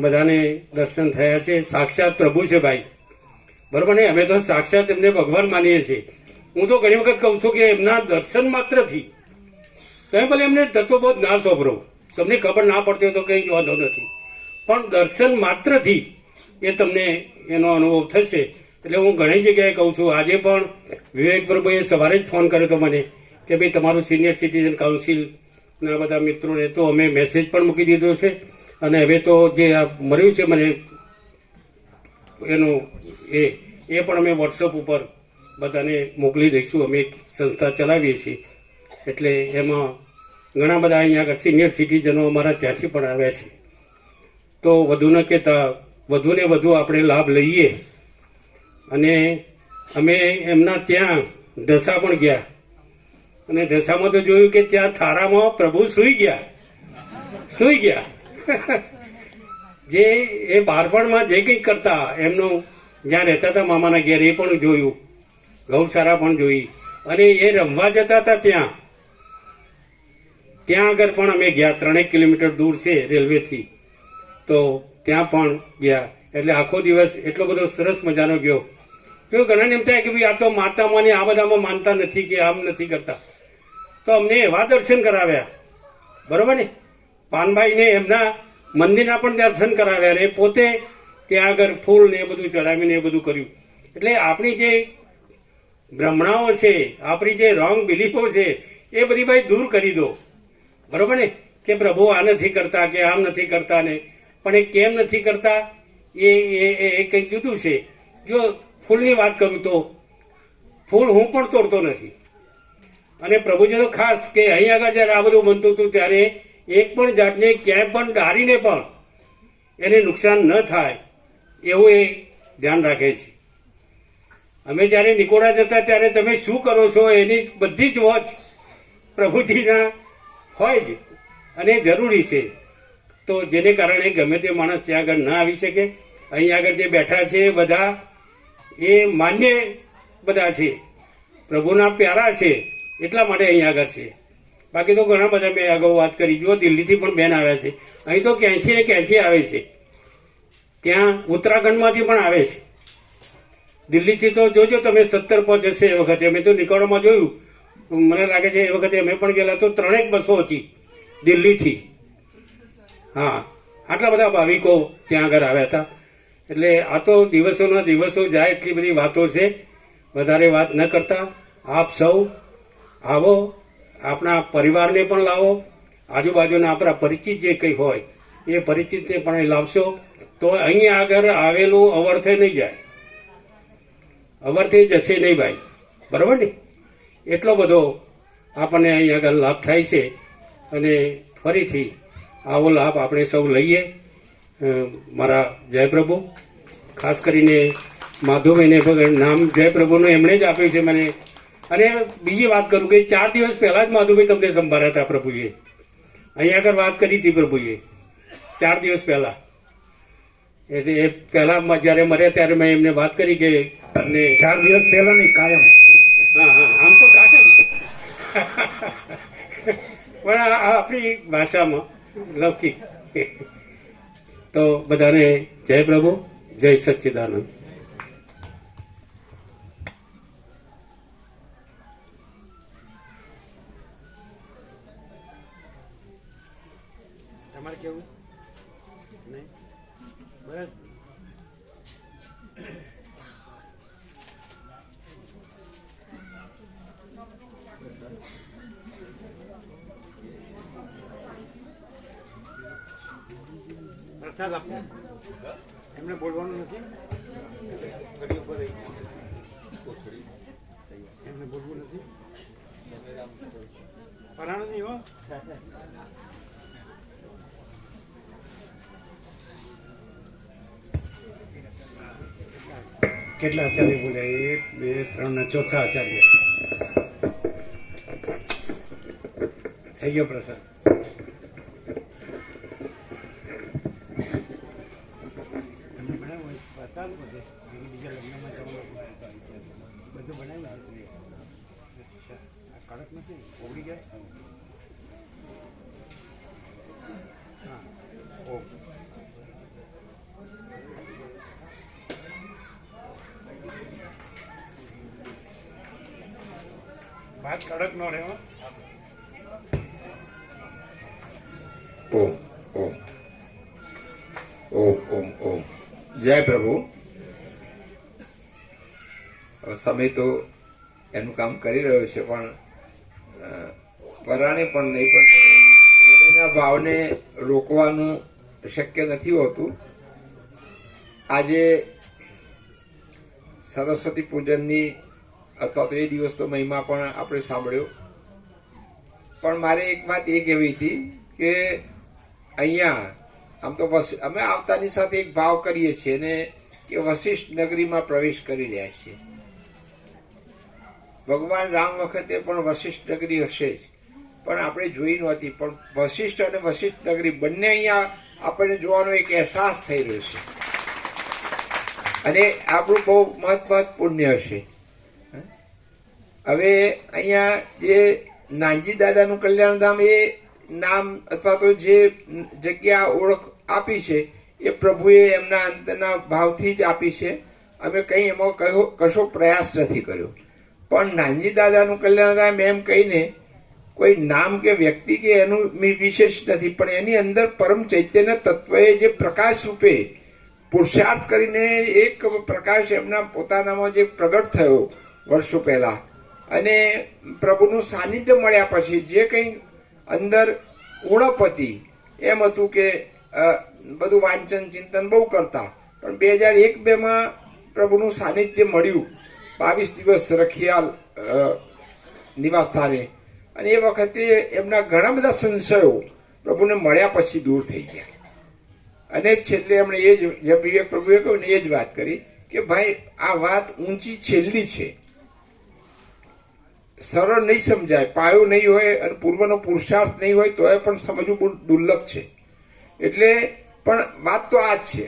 બધાને દર્શન થયા છે. સાક્ષાત પ્રભુ છે ભાઈ, બરાબર ને? અમે તો સાક્ષાત એમને ભગવાન માનીએ છીએ. હું તો ઘણી વખત કહું છું કે એમના દર્શન માત્રથી, તમે ભલે એમને તત્વબોધ ના સોંપરો, તમને ખબર ના પડતી હોય તો કંઈ વાંધો નથી, પણ દર્શન માત્રથી એ તમને એનો અનુભવ થશે. એટલે હું ઘણી જગ્યાએ કહું છું. આજે પણ વિવેક પ્રભુએ સવારે જ ફોન કર્યો હતો મને કે ભાઈ તમારું સિનિયર સિટીઝન કાઉન્સિલના બધા મિત્રોને તો અમે મેસેજ પણ મૂકી દીધો છે, અને હવે તો જે આ મળ્યું છે મને એનું એ પણ અમે વોટ્સઅપ ઉપર બધાને મોકલી દઈશું. અમે એક સંસ્થા ચલાવીએ છીએ. એટલે એમાં ઘણા બધા અહીંયા આગળ સિનિયર સિટીઝનો અમારા ત્યાંથી પણ આવ્યા છે. તો વધુ ન કહેતા વધુને વધુ આપણે લાભ લઈએ. અને અમે એમના ત્યાં ઢસા પણ ગયા, અને ઢસામાં તો જોયું કે ત્યાં થારામાં પ્રભુ સૂઈ ગયા. જે એ બાળપણમાં જે કંઈ કરતા, એમનું જ્યાં રહેતા હતા મામાના ઘેર, એ પણ જોયું, ગૌશાળા પણ જોઈ, અને એ રમવા જતા હતા ત્યાં આગળ પણ અમે ગયા. 3 કિલોમીટર દૂર છે રેલવેથી, તો ત્યાં પણ ગયા. એટલે આખો દિવસ એટલો બધો સરસ મજાનો ગયો. તો ઘણાને એમ થાય કે ભાઈ આ તો માતામાં ને આ બધામાં માનતા નથી કે આમ નથી કરતા. તો અમને એવા દર્શન કરાવ્યા, બરાબર ને? પાનભાઈને એમના મંદિરના પણ દર્શન કરાવ્યા, ને પોતે ત્યાં આગળ ફૂલ ને એ બધું ચડાવીને એ બધું કર્યું. એટલે આપણી જે ભ્રમણાઓ છે, આપણી જે રોંગ બિલીફો છે, એ બધી ભાઈ દૂર કરી દો, બરાબર ને? કે પ્રભુ આ નથી કરતા કે આમ નથી કરતા ને, પણ એ કેમ નથી કરતા એ કંઈક જુદું છે. જો ફૂલની વાત કરું તો ફૂલ હું પણ તોડતો નથી, અને પ્રભુજીનો ખાસ કે અહીં આગળ જ્યારે આ બધું બનતું હતું ત્યારે એક પણ જાતને ક્યાંય પણ ડારીને પણ એને નુકસાન ન થાય એવું એ ધ્યાન રાખે છે. અમે જ્યારે નિકોડા જતા ત્યારે તમે શું કરો છો એની બધી જ વોચ પ્રભુજીના હોય જ અને જરૂરી છે. તો જેને કારણે ગમે તે માણસ ત્યાં આગળ ના આવી શકે. અહીં આગળ જે બેઠા છે બધા એ માન્ય બધા છે, પ્રભુના પ્યારા છે, એટલા માટે અહીં આગળ છે. બાકી તો ઘણા બધા મેં અગાઉ વાત કરી, જુઓ દિલ્હીથી પણ બેન આવ્યા છે, અહીં તો ક્યાંથી ને ક્યાંથી આવે છે, ત્યાં ઉત્તરાખંડમાંથી પણ આવે છે. દિલ્હીથી તો જોજો તમે 70 પહોંચશે એ વખતે. અમે તો નિકોડામાં જોયું, મને લાગે છે એ વખતે અમે પણ ગયેલા તો 3 બસો હતી દિલ્હીથી. હા, આટલા બધા ભાવિકો ત્યાં આગળ આવ્યા હતા. એટલે આ તો દિવસોના દિવસો જાય એટલી બધી વાતો છે, વધારે વાત ન કરતા આપ સૌ આવો, આપણા પરિવારને પણ લાવો, આજુબાજુના આપણા પરિચિત જે કંઈ હોય એ પરિચિતને પણ અહીં લાવશો તો અહીં આગળ આવેલું અવર્થે નહીં જાય, અવર્થે જશે નહીં ભાઈ, બરાબર ને? એટલો બધો આપણને અહીં આગળ લાભ થાય છે. અને ફરીથી આવો લાભ આપણે સૌ લઈએ. મારા જયપ્રભુ, ખાસ કરીને માધવભાઈને પણ નામ જયપ્રભુનું એમણે જ આપ્યું છે મને. અને બીજી વાત કરું કે 4 દિવસ પહેલાં જ માધુભાઈ તમને સંભાળ્યા હતા પ્રભુએ, અહીં આગળ વાત કરી હતી પ્રભુએ 4 દિવસ પહેલાં. એટલે એ પહેલાં જ્યારે મર્યા ત્યારે મેં એમને વાત કરી કે તમને 4 દિવસ પહેલા નહીં, કાયમ. હા હા, આમ તો કાયમ પણ આ આપણી ભાષામાં લૌકિક. તો બધાને જય પ્રભુ, જય સચ્ચિદાનંદ. તમારે કેવું નહીં બસ. પ્રસાદ આપો, એમને બોલવાનું નથી, એમને બોલવું નથી, પરાણું નહીં હો. કેટલા આચાર્ય બોલ્યા? 1, 2, 3 ને ચોથા આચાર્ય થઈ ગયો પ્રસાદ. એમને બનાવ્યું હોય બતાવું બધે, બીજા લગ્નમાં જવાનું બધું બનાવ્યું. આ કડક નથી, ઓગળી ગયા. હા, ઓ ભાત કડક નો રહે. ઓમ ઓમ ઓમ ઓમ ઓમ. જય પ્રભુ. સમય તો એનું કામ કરી રહ્યો છે, પણ પરાણે પણ નહીં, પણ હૃદયના ભાવને રોકવાનું શક્ય નથી હોતું. આજે સરસ્વતી પૂજનની અથવા તો એ દિવસનો મહિમા પણ આપણે સાંભળ્યો. પણ મારે એક વાત એ કહેવી હતી કે અહીંયા આમ તો અમે આવતાની સાથે એક ભાવ કરીએ છીએ ને કે વશિષ્ઠ નગરીમાં પ્રવેશ કરી રહ્યા છીએ. ભગવાન રામ વખતે પણ વશિષ્ઠ નગરી હશે જ, પણ આપણે જોઈ નહોતી. પણ વશિષ્ઠ અને વશિષ્ઠ નગરી બંને અહીંયા આપણને જોવાનો એક અહેસાસ થઈ રહ્યો છે, અને આપણું બહુ મહત્વ પુણ્ય હશે. હવે અહીંયા જે નાનજી દાદાનું કલ્યાણધામ, એ નામ અથવા તો જે જગ્યા ઓળખ આપી છે એ પ્રભુએ એમના અંતરના ભાવથી જ આપી છે. અમે કંઈ એમાં કશો પ્રયાસ નથી કર્યો. પણ નાનજી દાદાનું કલ્યાણધામ એમ કહીને કોઈ નામ કે વ્યક્તિ કે એનું વિશેષ નથી, પણ એની અંદર પરમ ચૈતન્ય તત્વએ જે પ્રકાશ રૂપે પુરુષાર્થ કરીને એક પ્રકાશ એમના પોતાનામાં જે પ્રગટ થયો વર્ષો પહેલા, અને પ્રભુનું સાનિધ્ય મળ્યા પછી જે કંઈ અંદર ઉણપ હતી, એમ હતું કે બધું વાંચન ચિંતન બહુ કરતા, પણ 2001-2માં પ્રભુનું સાનિધ્ય મળ્યું 22 દિવસ રખિયાલ નિવાસ સ્થાને, અને એ વખતે એમના ઘણા બધા સંશયો પ્રભુને મળ્યા પછી દૂર થઈ ગયા. અને છેલ્લે એમણે એ જ જેમ વિવેક પ્રભુએ કહ્યું ને એ જ વાત કરી કે ભાઈ આ વાત ઊંચી છેલ્લી છે, સરળ નહીં સમજાય, પાયો નહીં હોય અને પૂર્વનો પુરુષાર્થ નહીં હોય તો એ પણ સમજવું બહુ દુર્લભ છે. એટલે પણ વાત તો આ જ છે,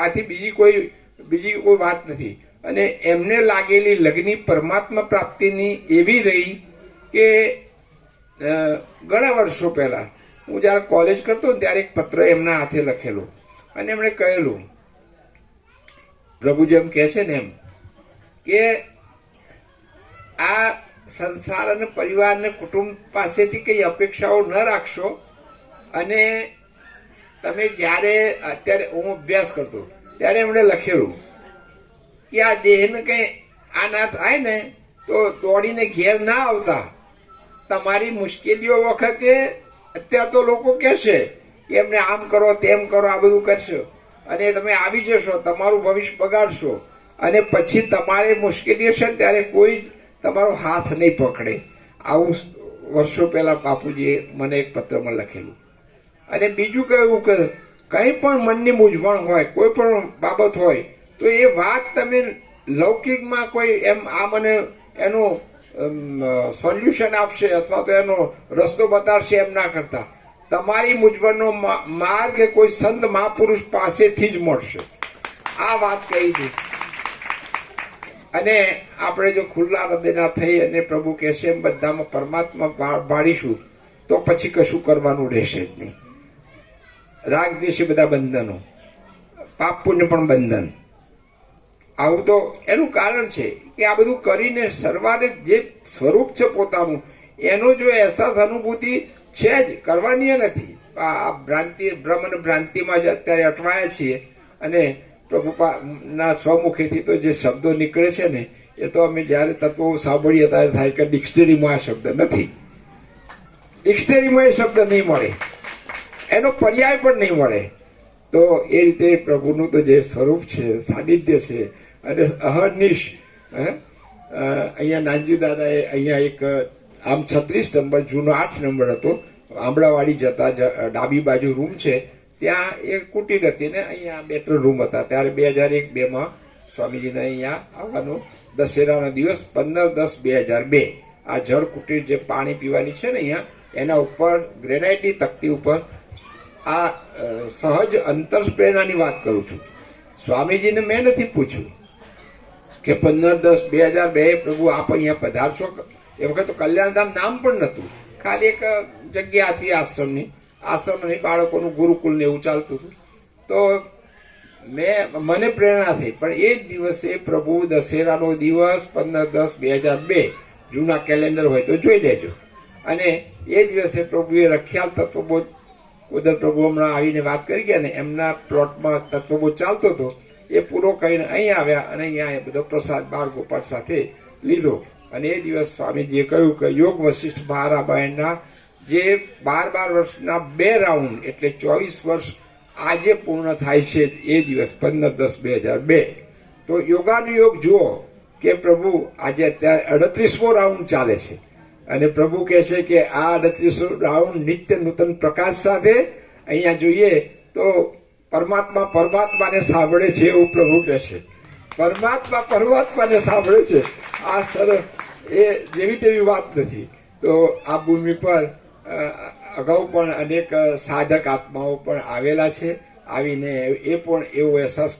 આથી બીજી કોઈ વાત નથી. અને એમને લાગેલી લગ્ની પરમાત્મા પ્રાપ્તિની એવી રહી કે ઘણા વર્ષો પહેલા હું જ્યારે કોલેજ કરતો ને ત્યારે એક પત્ર એમના હાથે લખેલો અને એમણે કહેલું, પ્રભુ જેમ કહે છે ને એમ કે આ સંસાર અને પરિવાર અને કુટુંબ પાસેથી કઈ અપેક્ષાઓ ન રાખશો. અને તમે જ્યારે અત્યારે હું અભ્યાસ કરતો ત્યારે એમણે લખેલું કે આ દેહને કંઈ આ ના થાય ને તો દોડીને ઘેર ના આવતા. તમારી મુશ્કેલીઓ વખતે અત્યારે તો લોકો કહેશે કે એમને આમ કરો તેમ કરો, આ બધું કરશો અને તમે આવી જશો, તમારું ભવિષ્ય બગાડશો અને પછી તમારે મુશ્કેલી હશે ને ત્યારે કોઈ તમારો હાથ નહીં પકડે. આવું વર્ષો પહેલા બાપુજીએ મને એક પત્રમાં લખેલું. અને બીજું કહ્યું કે કંઈ પણ મનની મૂંઝવણ હોય, કોઈ પણ બાબત હોય તો એ વાત તમે લૌકિકમાં કોઈ એમ આ મને એનું સોલ્યુશન આપશે અથવા તો એનો રસ્તો બતાવશે એમ ના કરતા તમારી મૂંઝવણનો માર્ગ કોઈ સંત મહાપુરુષ પાસેથી જ મળશે. આ વાત કહી હતી. અને આપણે જો ખુલ્લા હૃદયના થઈ અને પ્રભુ કહેશે એમ બધામાં પરમાત્મા ભાળીશું તો પછી કશું કરવાનું રહેશે જ નહીં. રાગ દ્વેષી બધા બંધનો, પાપ પુણ્ય પણ બંધન. આવું તો એનું કારણ છે કે આ બધું કરીને સરવારે જે સ્વરૂપ છે પોતાનું એનો જો અહેસાસ અનુભૂતિ છે જ, કરવાની નથી. આ ભ્રમ અને ભ્રાંતિમાં જ અત્યારે અટવાયા છીએ. અને પ્રભુ ના સ્વમુખેથી તો જે શબ્દો નીકળે છે ને એ તો અમે જ્યારે તત્વો સાંભળીએ ત્યારે થાય કે ડિક્શનરીમાં આ શબ્દ નથી, ડિક્શનરીમાં એ શબ્દ નહીં મળે, એનો પર્યાય પણ નહીં મળે. તો એ રીતે પ્રભુનું તો જે સ્વરૂપ છે, સાનિધ્ય છે અને અહર્નિશ. અહીંયા નાનજી દાદાએ અહીંયા એક આમ 36 નંબર જૂનો 8 નંબર હતો, આંબળાવાડી જતા ડાબી બાજુ રૂમ છે, ત્યાં એક કુટીર હતી ને અહીંયા 2-3 રૂમ હતા. ત્યારે 2001-2માં સ્વામીજીને અહીંયા આવવાનો દશેરાનો દિવસ 15/10/2002 આ જળ કુટીર જે પાણી પીવાની છે ને અહીંયા એના ઉપર ગ્રેનાઇટની તકતી ઉપર આ સહજ અંતરસ્પ્રેરણાની વાત કરું છું. સ્વામીજીને મેં નથી પૂછ્યું કે 15/10/2002 પ્રભુ આપ અહીંયા પધારશો. એ વખત તો કલ્યાણધામ નામ પણ નહોતું, ખાલી એક જગ્યા હતી આશ્રમની બાળકોનું ગુરુકુલ ને એવું ચાલતું હતું. તો મને પ્રેરણા થઈ. પણ એ જ દિવસે પ્રભુ દશેરાનો દિવસ 15/10/2002 જૂના કેલેન્ડર હોય તો જોઈ લેજો. અને એ દિવસે પ્રભુએ રખ્યાલ તત્વબોધ ઉધર પ્રભુ હમણાં આવીને વાત કરી ગયા ને એમના પ્લોટમાં તત્વબોધ ચાલતો હતો એ પૂરો કરીને અહીં આવ્યા અને અહીંયા એ બધો પ્રસાદ બાળ ગોપાલ સાથે લીધો. અને એ દિવસ સ્વામીજીએ કહ્યું કે યોગ વશિષ્ઠ મહારામાયણના જે 12 વર્ષના 2 રાઉન્ડ એટલે 24 વર્ષ આજે પૂર્ણ થાય છે એ દિવસ 15/10/2002. તો યોગાનુયોગ જુઓ કે પ્રભુ આજે અત્યારે 38મો રાઉન્ડ ચાલે છે અને પ્રભુ કહે છે કે આ 38મો રાઉન્ડ નિત્ય નૂતન પ્રકાશ સાથે અહીંયા જોઈએ તો પરમાત્માને સાંભળે છે એવું પ્રભુ કહે છે. પરમાત્માને સાંભળે છે. આ સરળ એ જેવી તેવી વાત નથી. તો આ ભૂમિ પર અગાઉ પણ અનેક સાધક આત્માઓ પણ આવેલા છે. આવીને એ પણ એવો અહેસાસ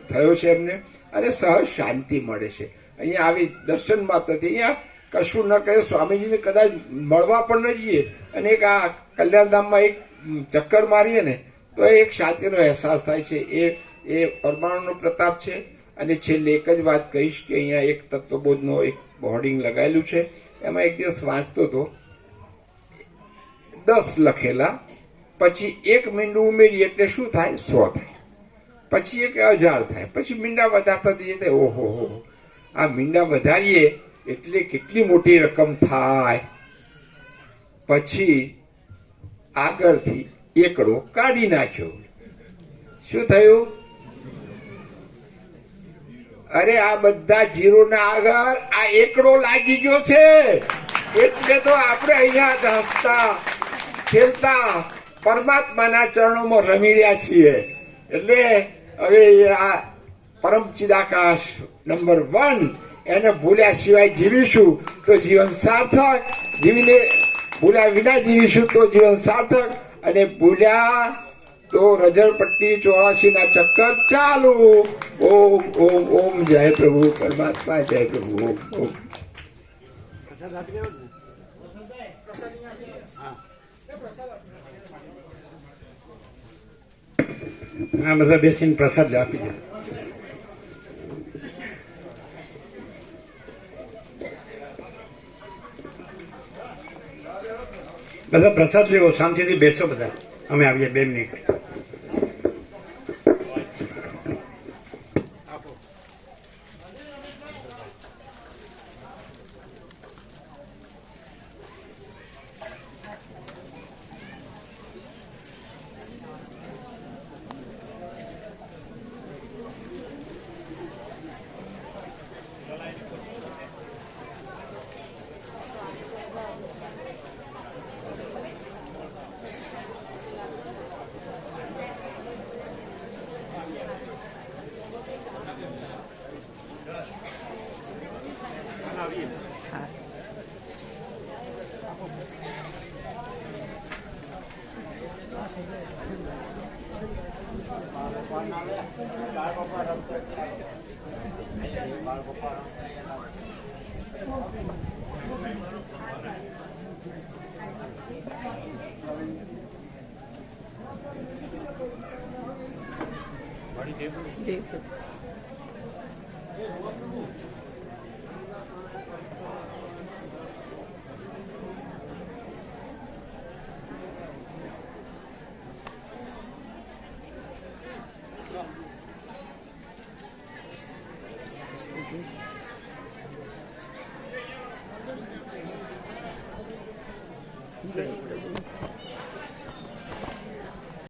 થયો છે એમને અને સહજ શાંતિ મળે છે. અહીંયા આવી દર્શન માત્રથી અહીંયા કશું ન કરે. સ્વામીજીને કદાચ મળવા પણ ન જઈએ અને એક આ કલ્યાણધામમાં એક ચક્કર મારીએ ને તો એક શાંતિનો અહેસાસ થાય છે. એ પરમાણુનો પ્રતાપ છે. અને છેલ્લે એક જ વાત કહીશ કે અહીંયા એક તત્વબોધનો એક હોર્ડિંગ લગાવેલું છે. એમાં એક દિવસ વાંચતો હતો 10 લખેલા, પછી એક મીંડું ઉમેરીએ એટલે શું થાય 100 થાય, પછી એક 1000 થાય, પછી મીંડા વધારતા જઈએ તો ઓહો આ મીંડા વધારીએ એટલે કેટલી મોટી રકમ થાય. પછી આગળથી એકડો કાઢી નાખ્યો. શું થયું? અરે આ બધા જીરોના આગળ આ એકડો લાગી ગયો છે. એટલે તો આપણે અહીંયા હસતા ખેલતા પરમાત્માના ચરણોમાં રમી રહ્યા છીએ. એટલે હવે આ પરમ ચિદાકાશ નંબર 1 એને ભૂલ્યા સિવાય જીવીશું તો જીવન સાર્થક, જીવીને ભૂલ્યા વિના જીવીશું તો જીવન સાર્થક, અને ભૂલ્યા તો રજળપટ્ટી 84 ના ચક્કર ચાલુ. ઓમ ઓમ ઓમ જય પ્રભુ પરમાત્મા, જય પ્રભુ ઓમ ઓમ. પ્રસાદ આપી દેવો ને. આ બધા બેસીને પ્રસાદ આપી દે. બધા પ્રસાદ લેવો, શાંતિથી બેસો બધા. અમે આવીએ 2 મિનિટ. દેવ